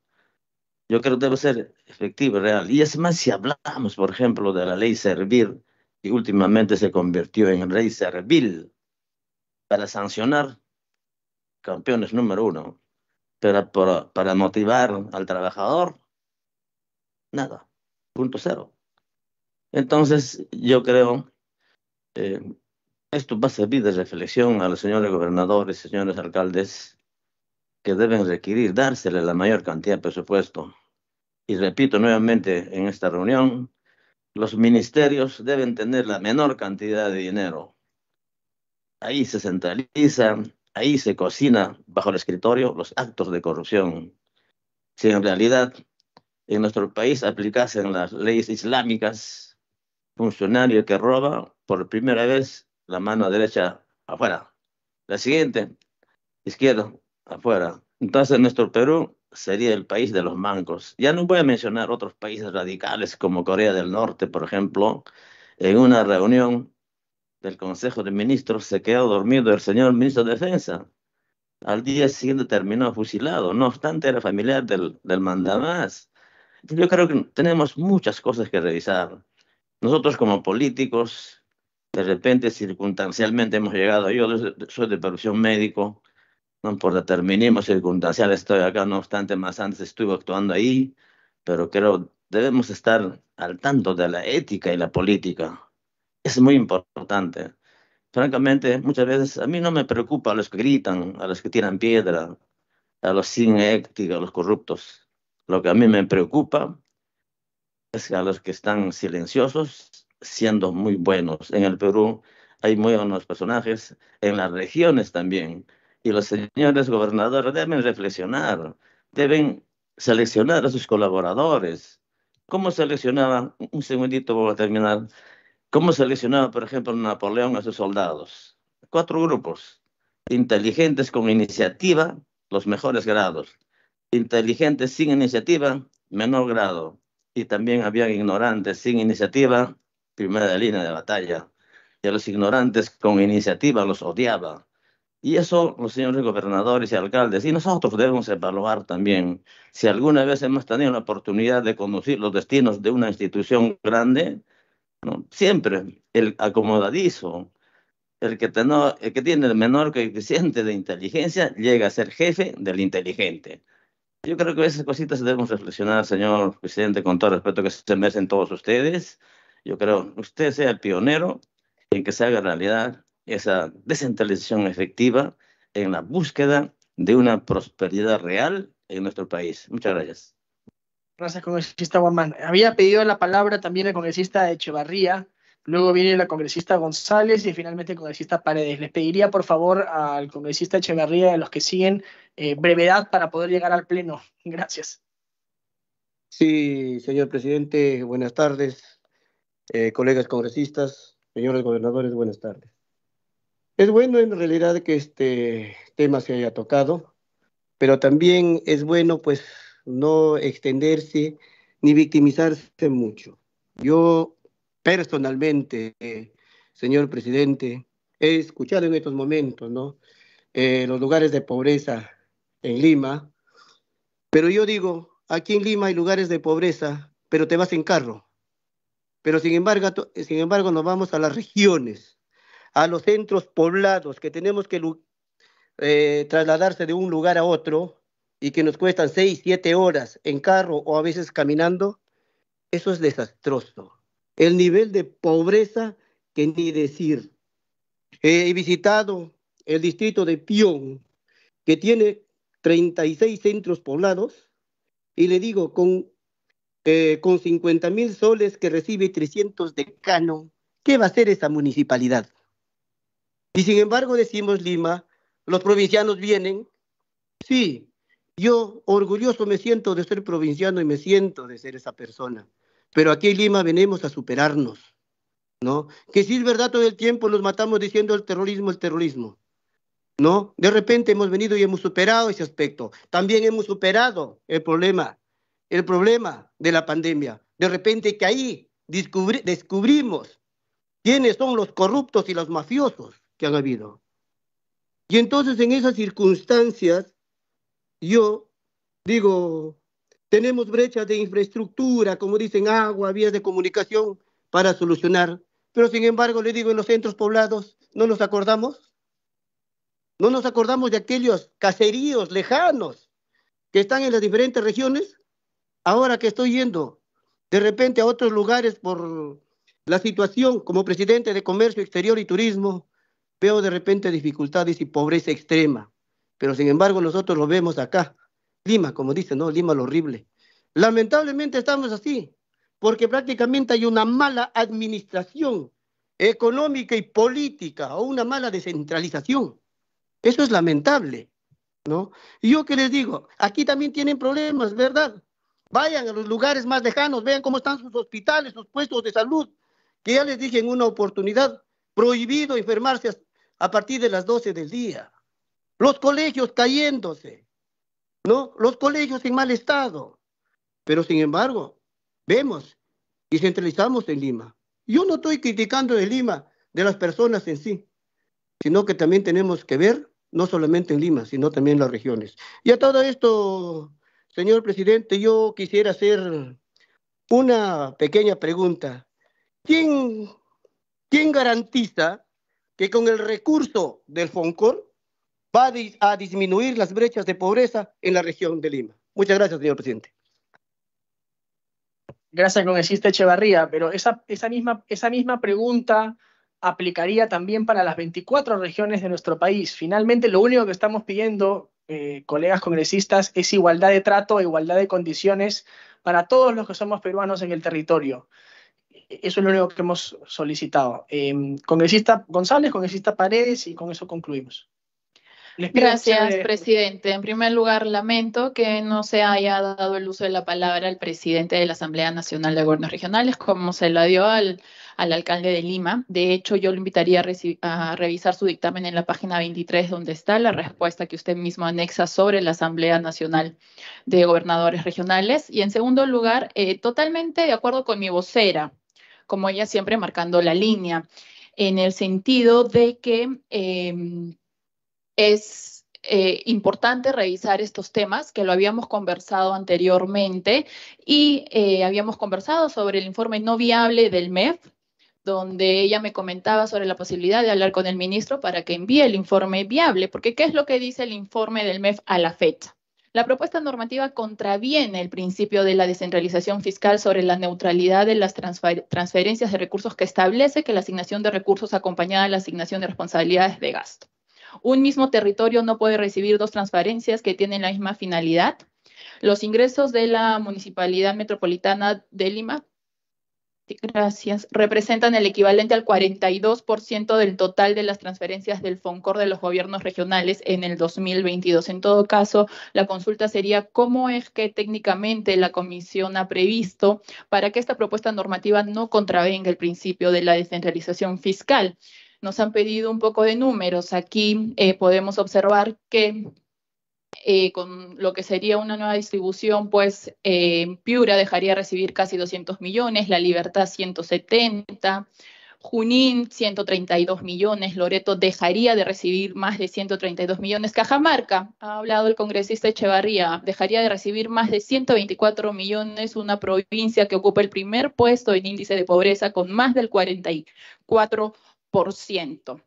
Speaker 13: Yo creo que debe ser efectivo y real. Y es más, si hablamos, por ejemplo, de la ley Servir, que últimamente se convirtió en ley Servil, para sancionar campeones número uno, pero para motivar al trabajador, nada, punto cero. Entonces, yo creo, eh, esto va a servir de reflexión a los señores gobernadores, señores alcaldes, que deben requerir, dársele la mayor cantidad de presupuesto. Y repito nuevamente en esta reunión, los ministerios deben tener la menor cantidad de dinero. Ahí se centraliza, ahí se cocina bajo el escritorio los actos de corrupción. Si en realidad en nuestro país aplicasen las leyes islámicas, funcionario que roba, por primera vez, la mano derecha afuera. La siguiente, izquierda, afuera. Entonces nuestro Perú sería el país de los mancos. Ya no voy a mencionar otros países radicales como Corea del Norte, por ejemplo. En una reunión del Consejo de Ministros se quedó dormido el señor ministro de Defensa. Al día siguiente terminó fusilado. No obstante, era familiar del mandamás. Yo creo que tenemos muchas cosas que revisar. Nosotros como políticos, de repente, circunstancialmente hemos llegado, yo soy de profesión médico, ¿no? Por determinismo circunstancial estoy acá, no obstante, más antes estuve actuando ahí, pero creo debemos estar al tanto de la ética y la política. Es muy importante. Francamente, muchas veces a mí no me preocupa a los que gritan, a los que tiran piedra, a los sin ética, a los corruptos. Lo que a mí me preocupa es a los que están silenciosos, siendo muy buenos. En el Perú hay muy buenos personajes, en las regiones también. Y los señores gobernadores deben reflexionar, deben seleccionar a sus colaboradores. ¿Cómo seleccionaba, un segundito voy a terminar, cómo seleccionaba, por ejemplo, Napoleón a sus soldados? 4 grupos, inteligentes con iniciativa, los mejores grados, inteligentes sin iniciativa, menor grado, y también había ignorantes sin iniciativa, primera línea de batalla, y a los ignorantes con iniciativa los odiaba. Y eso los señores gobernadores y alcaldes y nosotros debemos evaluar también. Si alguna vez hemos tenido la oportunidad de conducir los destinos de una institución grande, ¿no? Siempre el acomodadizo, el que tiene el menor coeficiente de inteligencia, llega a ser jefe del inteligente. Yo creo que esas cositas debemos reflexionar, señor presidente, con todo el respeto que se merecen todos ustedes. Yo creo que usted sea el pionero en que se haga realidad esa descentralización efectiva en la búsqueda de una prosperidad real en nuestro país. Muchas gracias.
Speaker 6: Gracias, congresista Guamán. Había pedido la palabra también el congresista Echevarría, luego viene la congresista González y finalmente el congresista Paredes. Les pediría, por favor, al congresista Echevarría y a los que siguen brevedad para poder llegar al pleno. Gracias.
Speaker 17: Sí, señor presidente, buenas tardes. Colegas congresistas, señores gobernadores, buenas tardes. Es bueno en realidad que este tema se haya tocado, pero también es bueno pues no extenderse ni victimizarse mucho. Yo personalmente, señor presidente, he escuchado en estos momentos, ¿no? Los lugares de pobreza en Lima, pero yo digo, aquí en Lima hay lugares de pobreza, pero te vas en carro. Pero sin embargo nos vamos a las regiones, a los centros poblados que tenemos que trasladarse de un lugar a otro y que nos cuestan 6, 7 horas en carro o a veces caminando. Eso es desastroso. El nivel de pobreza que ni decir. He visitado el distrito de Pion, que tiene 36 centros poblados, y le digo, con 50.000 soles que recibe 300 de canon, ¿qué va a hacer esa municipalidad? Y sin embargo decimos Lima, los provincianos vienen, sí, yo orgulloso me siento de ser provinciano y me siento de ser esa persona, pero aquí en Lima venimos a superarnos, ¿no? Que sí es verdad, todo el tiempo nos matamos diciendo el terrorismo, ¿no? De repente hemos venido y hemos superado ese aspecto. También hemos superado el problema de la pandemia. De repente que ahí descubrimos quiénes son los corruptos y los mafiosos que han habido. Y entonces en esas circunstancias, yo digo, tenemos brechas de infraestructura, como dicen, agua, vías de comunicación para solucionar, pero sin embargo, le digo, en los centros poblados, ¿no nos acordamos? ¿No nos acordamos de aquellos caseríos lejanos que están en las diferentes regiones? Ahora que estoy yendo de repente a otros lugares por la situación como presidente de Comercio Exterior y Turismo, veo de repente dificultades y pobreza extrema. Pero sin embargo nosotros lo vemos acá. Lima, como dicen, ¿no? Lima lo horrible. Lamentablemente estamos así, porque prácticamente hay una mala administración económica y política o una mala descentralización. Eso es lamentable, ¿no? Y yo que les digo, aquí también tienen problemas, ¿verdad? Vayan a los lugares más lejanos, vean cómo están sus hospitales, sus puestos de salud, que ya les dije en una oportunidad, prohibido enfermarse a partir de las 12 del día. Los colegios cayéndose, ¿no? Los colegios en mal estado. Pero sin embargo, vemos y centralizamos en Lima. Yo no estoy criticando de Lima, de las personas en sí, sino que también tenemos que ver, no solamente en Lima, sino también en las regiones. Y a todo esto, señor presidente, yo quisiera hacer una pequeña pregunta. ¿Quién garantiza que con el recurso del FONCOR va a disminuir las brechas de pobreza en la región de Lima? Muchas gracias, señor presidente.
Speaker 6: Gracias, congresista Echevarría, pero esa misma pregunta aplicaría también para las 24 regiones de nuestro país. Finalmente, lo único que estamos pidiendo, colegas congresistas, es igualdad de trato, igualdad de condiciones para todos los que somos peruanos en el territorio. Eso es lo único que hemos solicitado. Congresista González, congresista Paredes, y con eso concluimos.
Speaker 8: Gracias, presidente. En primer lugar, lamento que no se haya dado el uso de la palabra al presidente de la Asamblea Nacional de Gobiernos Regionales, como se la dio al alcalde de Lima. De hecho, yo lo invitaría a revisar su dictamen en la página 23, donde está la respuesta que usted mismo anexa sobre la Asamblea Nacional de Gobernadores Regionales. Y en segundo lugar, totalmente de acuerdo con mi vocera, como ella siempre marcando la línea, en el sentido de que es importante revisar estos temas que lo habíamos conversado anteriormente y habíamos conversado sobre el informe no viable del MEF, donde ella me comentaba sobre la posibilidad de hablar con el ministro para que envíe el informe viable, porque ¿qué es lo que dice el informe del MEF a la fecha? La propuesta normativa contraviene el principio de la descentralización fiscal sobre la neutralidad de las transferencias de recursos que establece que la asignación de recursos acompañada de la asignación de responsabilidades de gasto. Un mismo territorio no puede recibir dos transferencias que tienen la misma finalidad. Los ingresos de la Municipalidad Metropolitana de Lima, gracias, representan el equivalente al 42% del total de las transferencias del FONCOR de los gobiernos regionales en el 2022. En todo caso, la consulta sería cómo es que técnicamente la Comisión ha previsto para que esta propuesta normativa no contravenga el principio de la descentralización fiscal. Nos han pedido un poco de números. Aquí podemos observar que con lo que sería una nueva distribución, pues Piura dejaría recibir casi 200 millones, La Libertad 170, Junín 132 millones, Loreto dejaría de recibir más de 132 millones, Cajamarca, ha hablado el congresista Echevarría, dejaría de recibir más de 124 millones, una provincia que ocupa el primer puesto en índice de pobreza con más del 44%.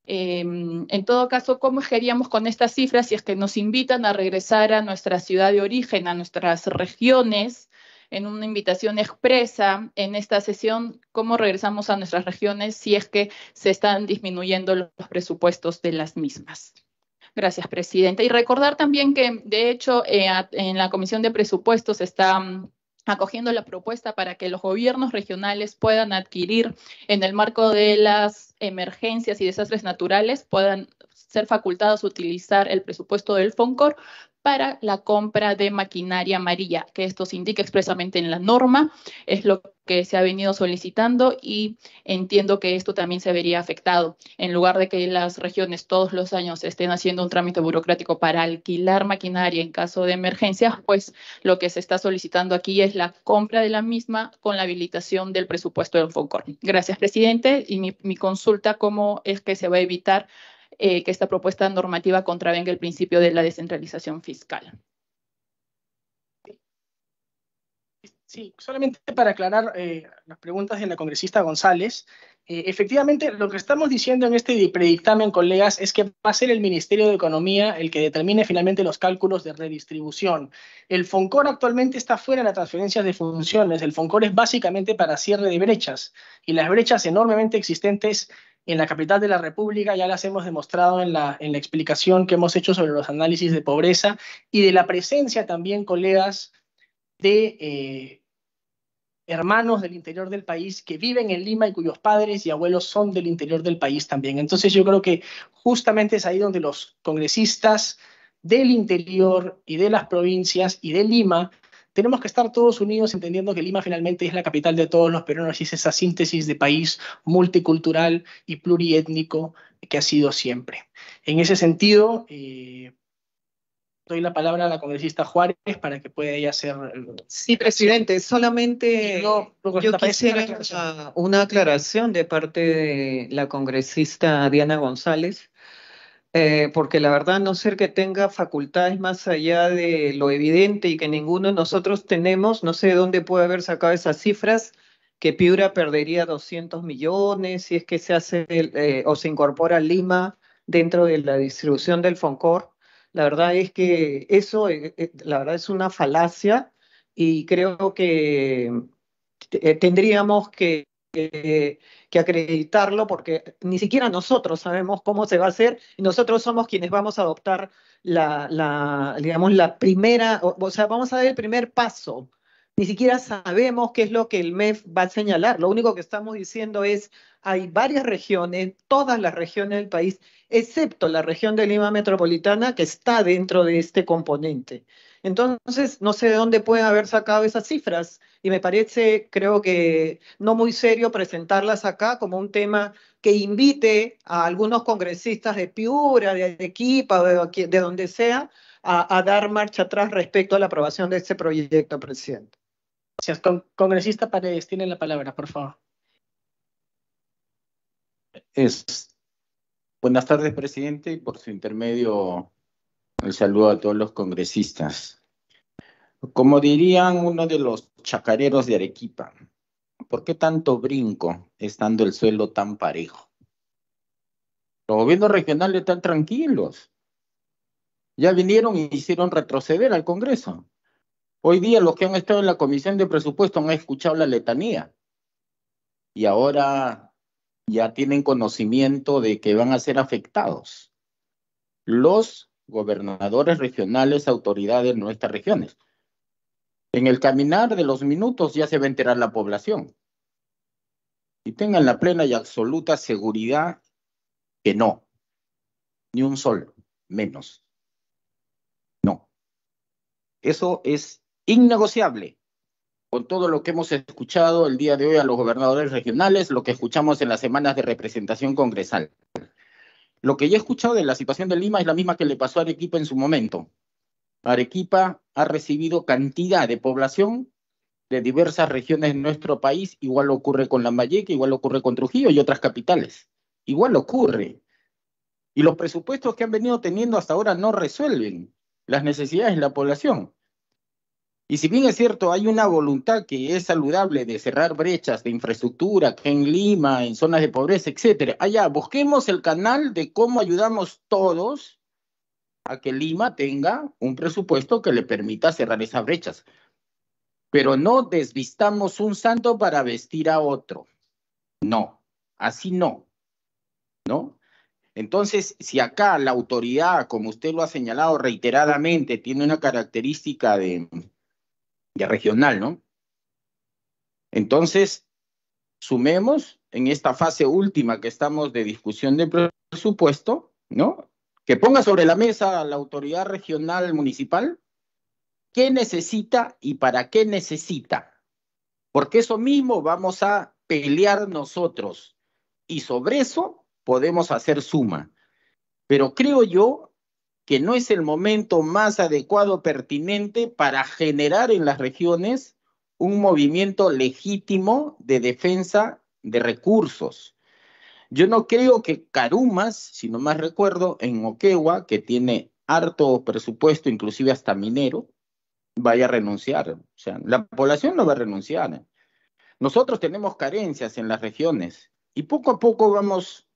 Speaker 8: En todo caso, ¿cómo queríamos con estas cifras si es que nos invitan a regresar a nuestra ciudad de origen, a nuestras regiones, en una invitación expresa en esta sesión? ¿Cómo regresamos a nuestras regiones si es que se están disminuyendo los presupuestos de las mismas? Gracias, presidenta. Y recordar también que, de hecho, en la Comisión de Presupuestos está acogiendo la propuesta para que los gobiernos regionales puedan adquirir, en el marco de las emergencias y desastres naturales, puedan ser facultados a utilizar el presupuesto del FONCOR para la compra de maquinaria amarilla, que esto se indica expresamente en la norma, es lo que se ha venido solicitando y entiendo que esto también se vería afectado. En lugar de que las regiones todos los años estén haciendo un trámite burocrático para alquilar maquinaria en caso de emergencia, pues lo que se está solicitando aquí es la compra de la misma con la habilitación del presupuesto del FONCOR. Gracias, presidente. Y mi consulta, ¿cómo es que se va a evitar que esta propuesta normativa contravenga el principio de la descentralización fiscal?
Speaker 6: Sí, solamente para aclarar las preguntas de la congresista González. Efectivamente, lo que estamos diciendo en este predictamen, colegas, es que va a ser el Ministerio de Economía el que determine finalmente los cálculos de redistribución. El FONCOR actualmente está fuera de las transferencias de funciones. El FONCOR es básicamente para cierre de brechas, y las brechas enormemente existentes en la capital de la República ya las hemos demostrado en la explicación que hemos hecho sobre los análisis de pobreza y de la presencia también, colegas, de hermanos del interior del país que viven en Lima y cuyos padres y abuelos son del interior del país también. Entonces yo creo que justamente es ahí donde los congresistas del interior y de las provincias y de Lima tenemos que estar todos unidos entendiendo que Lima finalmente es la capital de todos los peruanos y es esa síntesis de país multicultural y pluriétnico que ha sido siempre. En ese sentido, doy la palabra a la congresista Juárez para que pueda ella hacer...
Speaker 10: Sí, presidente, solamente yo quisiera una aclaración de parte de la congresista Diana González, porque la verdad, no ser que tenga facultades más allá de lo evidente y que ninguno de nosotros tenemos, no sé de dónde puede haber sacado esas cifras, que Piura perdería 200 millones si es que se hace o se incorpora Lima dentro de la distribución del FONCOR. La verdad es que eso, la verdad, es una falacia y creo que tendríamos que acreditarlo porque ni siquiera nosotros sabemos cómo se va a hacer y nosotros somos quienes vamos a adoptar digamos, la primera, o sea, vamos a dar el primer paso. Ni siquiera sabemos qué es lo que el MEF va a señalar. Lo único que estamos diciendo es, hay varias regiones, todas las regiones del país, excepto la región de Lima Metropolitana, que está dentro de este componente. Entonces, no sé de dónde pueden haber sacado esas cifras, y me parece, creo que no muy serio presentarlas acá como un tema que invite a algunos congresistas de Piura, de Arequipa, de donde sea, a dar marcha atrás respecto a la aprobación de este proyecto, presidente.
Speaker 6: Gracias. Congresista Paredes, tiene la palabra, por favor.
Speaker 18: Buenas tardes, presidente, y por su intermedio el saludo a todos los congresistas. Como dirían uno de los chacareros de Arequipa, ¿por qué tanto brinco estando el suelo tan parejo? Los gobiernos regionales están tranquilos. Ya vinieron y hicieron retroceder al Congreso. Hoy día los que han estado en la Comisión de Presupuesto han escuchado la letanía. Y ahora ya tienen conocimiento de que van a ser afectados los gobernadores regionales, autoridades de nuestras regiones. En el caminar de los minutos ya se va a enterar la población. Y tengan la plena y absoluta seguridad que no, ni un sol, menos. No. Eso es innegociable con todo lo que hemos escuchado el día de hoy a los gobernadores regionales, lo que escuchamos en las semanas de representación congresal. Lo que yo he escuchado de la situación de Lima es la misma que le pasó a Arequipa en su momento. Arequipa ha recibido cantidad de población de diversas regiones de nuestro país, igual ocurre con Lambayeque, igual ocurre con Trujillo y otras capitales. Igual ocurre. Y los presupuestos que han venido teniendo hasta ahora no resuelven las necesidades de la población. Y si bien es cierto, hay una voluntad que es saludable de cerrar brechas de infraestructura que en Lima, en zonas de pobreza, etcétera, allá busquemos el canal de cómo ayudamos todos a que Lima tenga un presupuesto que le permita cerrar esas brechas. Pero no desvistamos un santo para vestir a otro. No, así no, ¿no? Entonces, si acá la autoridad, como usted lo ha señalado reiteradamente, tiene una característica de regional, ¿no? Entonces, sumemos en esta fase última que estamos de discusión de presupuesto, ¿no? Que ponga sobre la mesa a la autoridad regional municipal qué necesita y para qué necesita. Porque eso mismo vamos a pelear nosotros y sobre eso podemos hacer suma. Pero creo yo que no es el momento más adecuado, pertinente para generar en las regiones un movimiento legítimo de defensa de recursos. Yo no creo que Carumas, si no más recuerdo, en Moquegua, que tiene harto presupuesto, inclusive hasta minero, vaya a renunciar. O sea, la población no va a renunciar. Nosotros tenemos carencias en las regiones y poco a poco vamos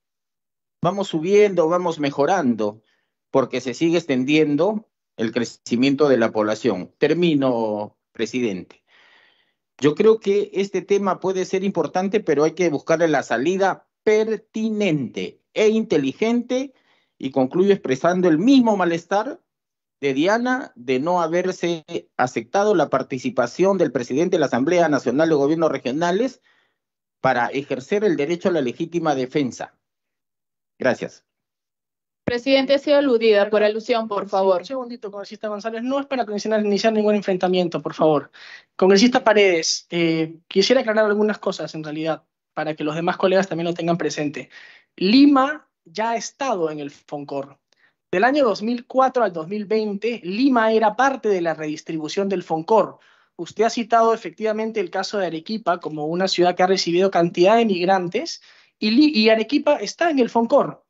Speaker 18: subiendo, vamos mejorando, porque se sigue extendiendo el crecimiento de la población. Termino, presidente. Yo creo que este tema puede ser importante, pero hay que buscarle la salida pertinente e inteligente, y concluyo expresando el mismo malestar de Diana de no haberse aceptado la participación del presidente de la Asamblea Nacional de Gobiernos Regionales para ejercer el derecho a la legítima defensa. Gracias.
Speaker 8: Presidente, ha sido aludida por alusión, por favor.
Speaker 6: Un segundito, congresista González. No es para iniciar ningún enfrentamiento, por favor. Congresista Paredes, quisiera aclarar algunas cosas, en realidad, para que los demás colegas también lo tengan presente. Lima ya ha estado en el FONCOR. Del año 2004 al 2020, Lima era parte de la redistribución del FONCOR. Usted ha citado efectivamente el caso de Arequipa como una ciudad que ha recibido cantidad de migrantes, y Arequipa está en el FONCOR.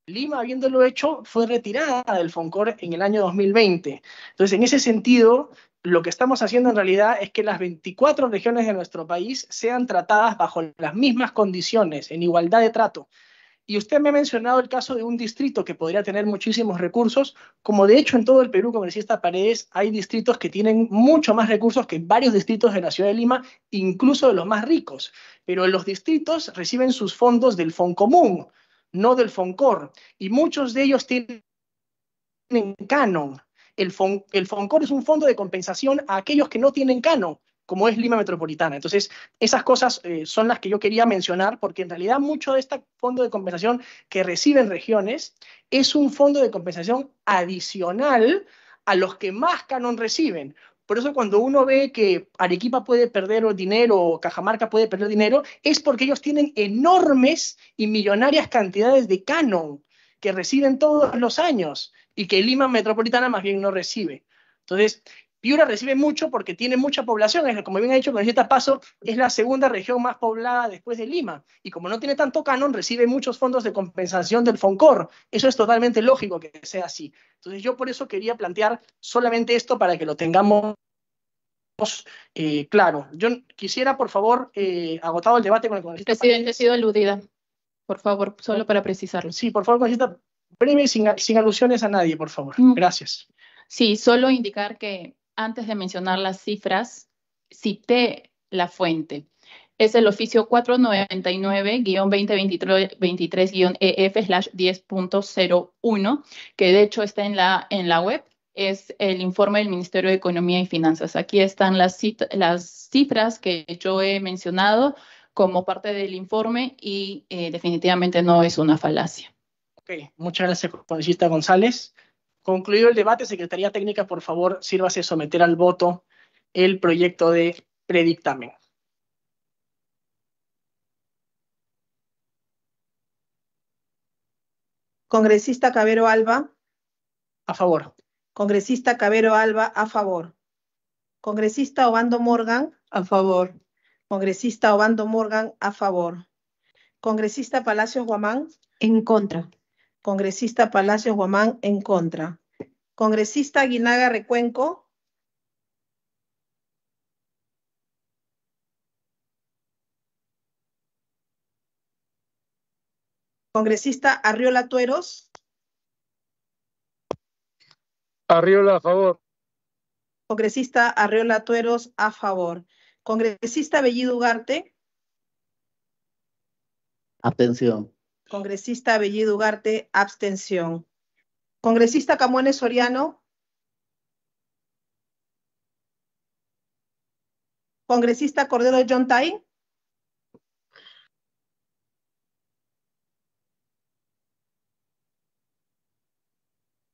Speaker 6: Lima, habiéndolo hecho, fue retirada del FONCOR en el año 2020. Entonces, en ese sentido, lo que estamos haciendo en realidad es que las 24 regiones de nuestro país sean tratadas bajo las mismas condiciones, en igualdad de trato. Y usted me ha mencionado el caso de un distrito que podría tener muchísimos recursos, como de hecho en todo el Perú, congresista Paredes, hay distritos que tienen mucho más recursos que varios distritos de la ciudad de Lima, incluso de los más ricos. Pero los distritos reciben sus fondos del Foncomún, no del FONCOR, y muchos de ellos tienen canon. El FONCOR es un fondo de compensación a aquellos que no tienen canon, como es Lima Metropolitana. Entonces, esas cosas son las que yo quería mencionar, porque en realidad mucho de este fondo de compensación que reciben regiones es un fondo de compensación adicional a los que más canon reciben. Por eso cuando uno ve que Arequipa puede perder dinero o Cajamarca puede perder dinero, es porque ellos tienen enormes y millonarias cantidades de canon que reciben todos los años y que Lima Metropolitana más bien no recibe. Entonces, Piura recibe mucho porque tiene mucha población, como bien ha dicho el congresista Paso, es la segunda región más poblada después de Lima, y como no tiene tanto canon, recibe muchos fondos de compensación del FONCOR. Eso es totalmente lógico que sea así. Entonces yo por eso quería plantear solamente esto para que lo tengamos claro. Yo quisiera, por favor, agotado el debate con el congresista.
Speaker 8: Presidente, he sido aludida. Por favor, solo para precisarlo.
Speaker 6: Sí, por favor, congresista, breve, sin alusiones a nadie, por favor. Gracias. Sí, solo indicar que antes de mencionar las cifras, cité la fuente. Es el oficio 499-2023-EF/10.01, que de hecho está en la web. Es el informe del Ministerio de Economía y Finanzas. Aquí están las cifras que yo he mencionado como parte del informe y definitivamente no es una falacia. Ok, muchas gracias, congresista González. Concluido el debate, Secretaría Técnica, por favor, sírvase someter al voto el proyecto de predictamen.
Speaker 1: Congresista Cabero Alba.
Speaker 6: A favor.
Speaker 1: Congresista Cabero Alba, a favor. Congresista Obando Morgan.
Speaker 2: A favor.
Speaker 1: Congresista Obando Morgan, a favor. Congresista Palacios Guamán.
Speaker 15: En contra.
Speaker 1: Congresista Palacios Guamán, en contra. Congresista Aguinaga Recuenco. Congresista Arriola Tueros.
Speaker 3: Arriola, a favor.
Speaker 1: Congresista Arriola Tueros, a favor. Congresista Bellido Ugarte.
Speaker 5: Abstención.
Speaker 1: Congresista Bellido Ugarte, abstención. Congresista Camones Soriano. Congresista Cordero Yontay.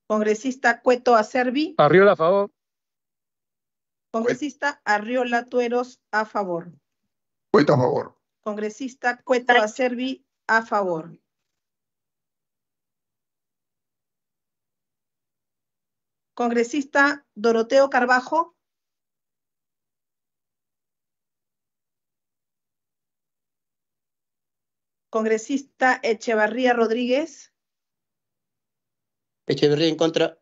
Speaker 1: Congresista Cueto Acerbi.
Speaker 3: Arriola, a favor.
Speaker 1: Congresista Arriola Tueros, a favor.
Speaker 19: Cueto a favor.
Speaker 1: Congresista Cueto Acerbi, a favor. Congresista Doroteo Carbajo. Congresista Echevarría Rodríguez.
Speaker 4: Echeverría en contra.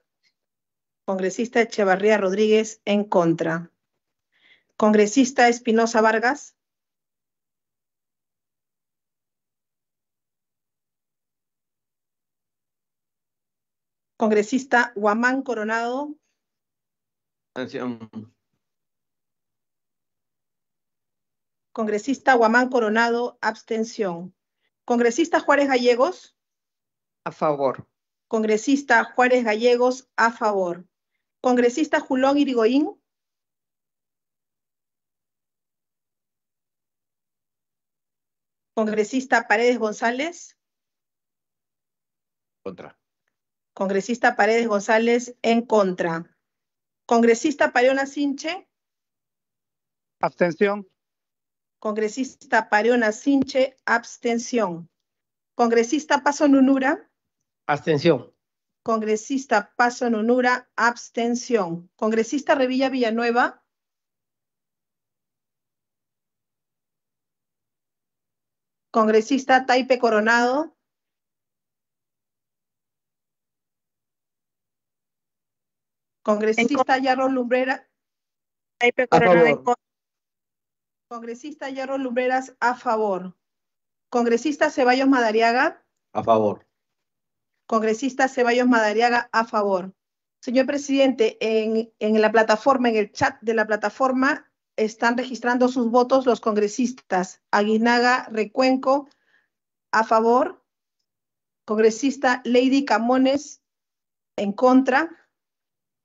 Speaker 1: Congresista Echevarría Rodríguez, en contra. Congresista Espinosa Vargas. Congresista Guamán Coronado.
Speaker 13: Abstención.
Speaker 1: Congresista Guamán Coronado, abstención. Congresista Juárez Gallegos.
Speaker 10: A favor.
Speaker 1: Congresista Juárez Gallegos, a favor. Congresista Julón Irigoyen. Congresista Paredes González.
Speaker 13: Contra.
Speaker 1: Congresista Paredes González, en contra. Congresista Pariona Sinche.
Speaker 3: Abstención.
Speaker 1: Congresista Pariona Sinche, abstención. Congresista Paso Nunura.
Speaker 14: Abstención.
Speaker 1: Congresista Paso Nunura, abstención. Congresista Revilla Villanueva. Congresista Taipe Coronado. Congresista Yarro Lumbreras. Taipe Coronado. Congresista Yarro Lumbreras, a favor. Congresista Ceballos Madariaga.
Speaker 13: A favor.
Speaker 1: Congresista Ceballos Madariaga, a favor. Señor presidente, en la plataforma, en el chat de la plataforma, están registrando sus votos los congresistas Aguinaga Recuenco, a favor. Congresista Lady Camones, en contra.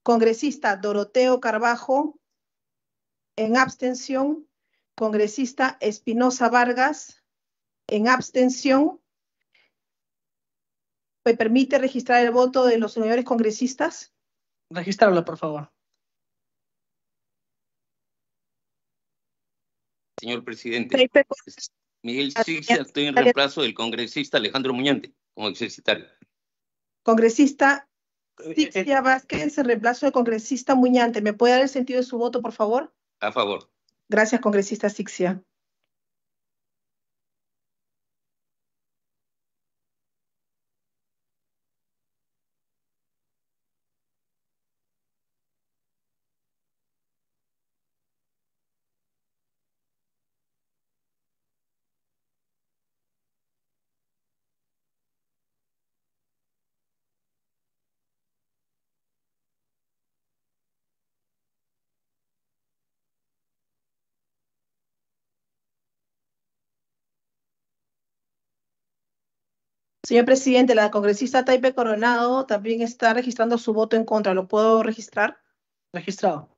Speaker 1: Congresista Doroteo Carbajo, en abstención. Congresista Espinosa Vargas, en abstención. ¿Me permite registrar el voto de los señores congresistas?
Speaker 6: Registrarlo, por favor.
Speaker 20: Señor presidente, Miguel Sixia, estoy en reemplazo del congresista Alejandro Muñante, como exercitario.
Speaker 1: Congresista Sixia Vázquez, en reemplazo del congresista Muñante. ¿Me puede dar el sentido de su voto, por favor?
Speaker 20: A favor.
Speaker 1: Gracias, congresista Sixia. Señor presidente, la congresista Taipe Coronado también está registrando su voto en contra. ¿Lo puedo registrar?
Speaker 6: Registrado.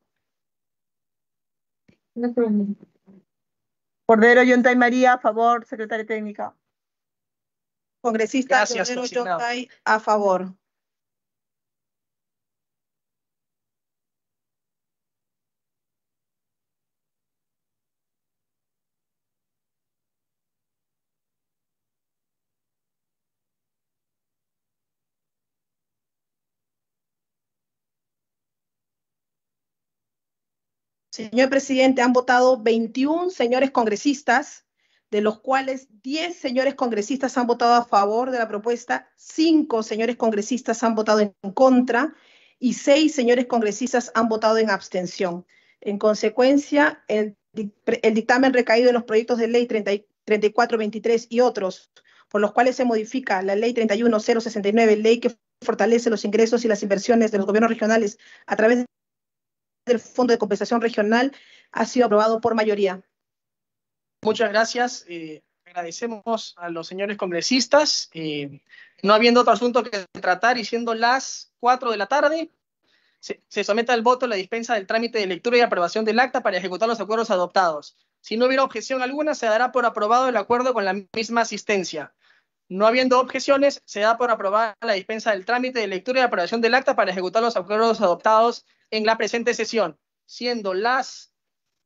Speaker 4: Cordero Yontay María, a favor, secretaria técnica.
Speaker 1: Congresista
Speaker 6: Gracias,
Speaker 1: Cordero
Speaker 6: consignado.
Speaker 1: Yontay, a favor. Señor presidente, han votado 21 señores congresistas, de los cuales 10 señores congresistas han votado a favor de la propuesta, 5 señores congresistas han votado en contra y 6 señores congresistas han votado en abstención. En consecuencia, el dictamen recaído en los proyectos de ley 3423 y otros, por los cuales se modifica la ley 31069, ley que fortalece los ingresos y las inversiones de los gobiernos regionales a través del Fondo de Compensación Regional, ha sido aprobado por mayoría.
Speaker 6: Muchas gracias. Agradecemos a los señores congresistas. No habiendo otro asunto que tratar y siendo las 4 de la tarde, se somete al voto la dispensa del trámite de lectura y aprobación del acta para ejecutar los acuerdos adoptados. Si no hubiera objeción alguna, se dará por aprobado el acuerdo con la misma asistencia. No habiendo objeciones, se da por aprobada la dispensa del trámite de lectura y aprobación del acta para ejecutar los acuerdos adoptados en la presente sesión. Siendo las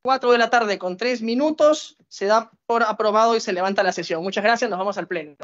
Speaker 6: 4 de la tarde con 3 minutos, se da por aprobado y se levanta la sesión. Muchas gracias, nos vamos al pleno.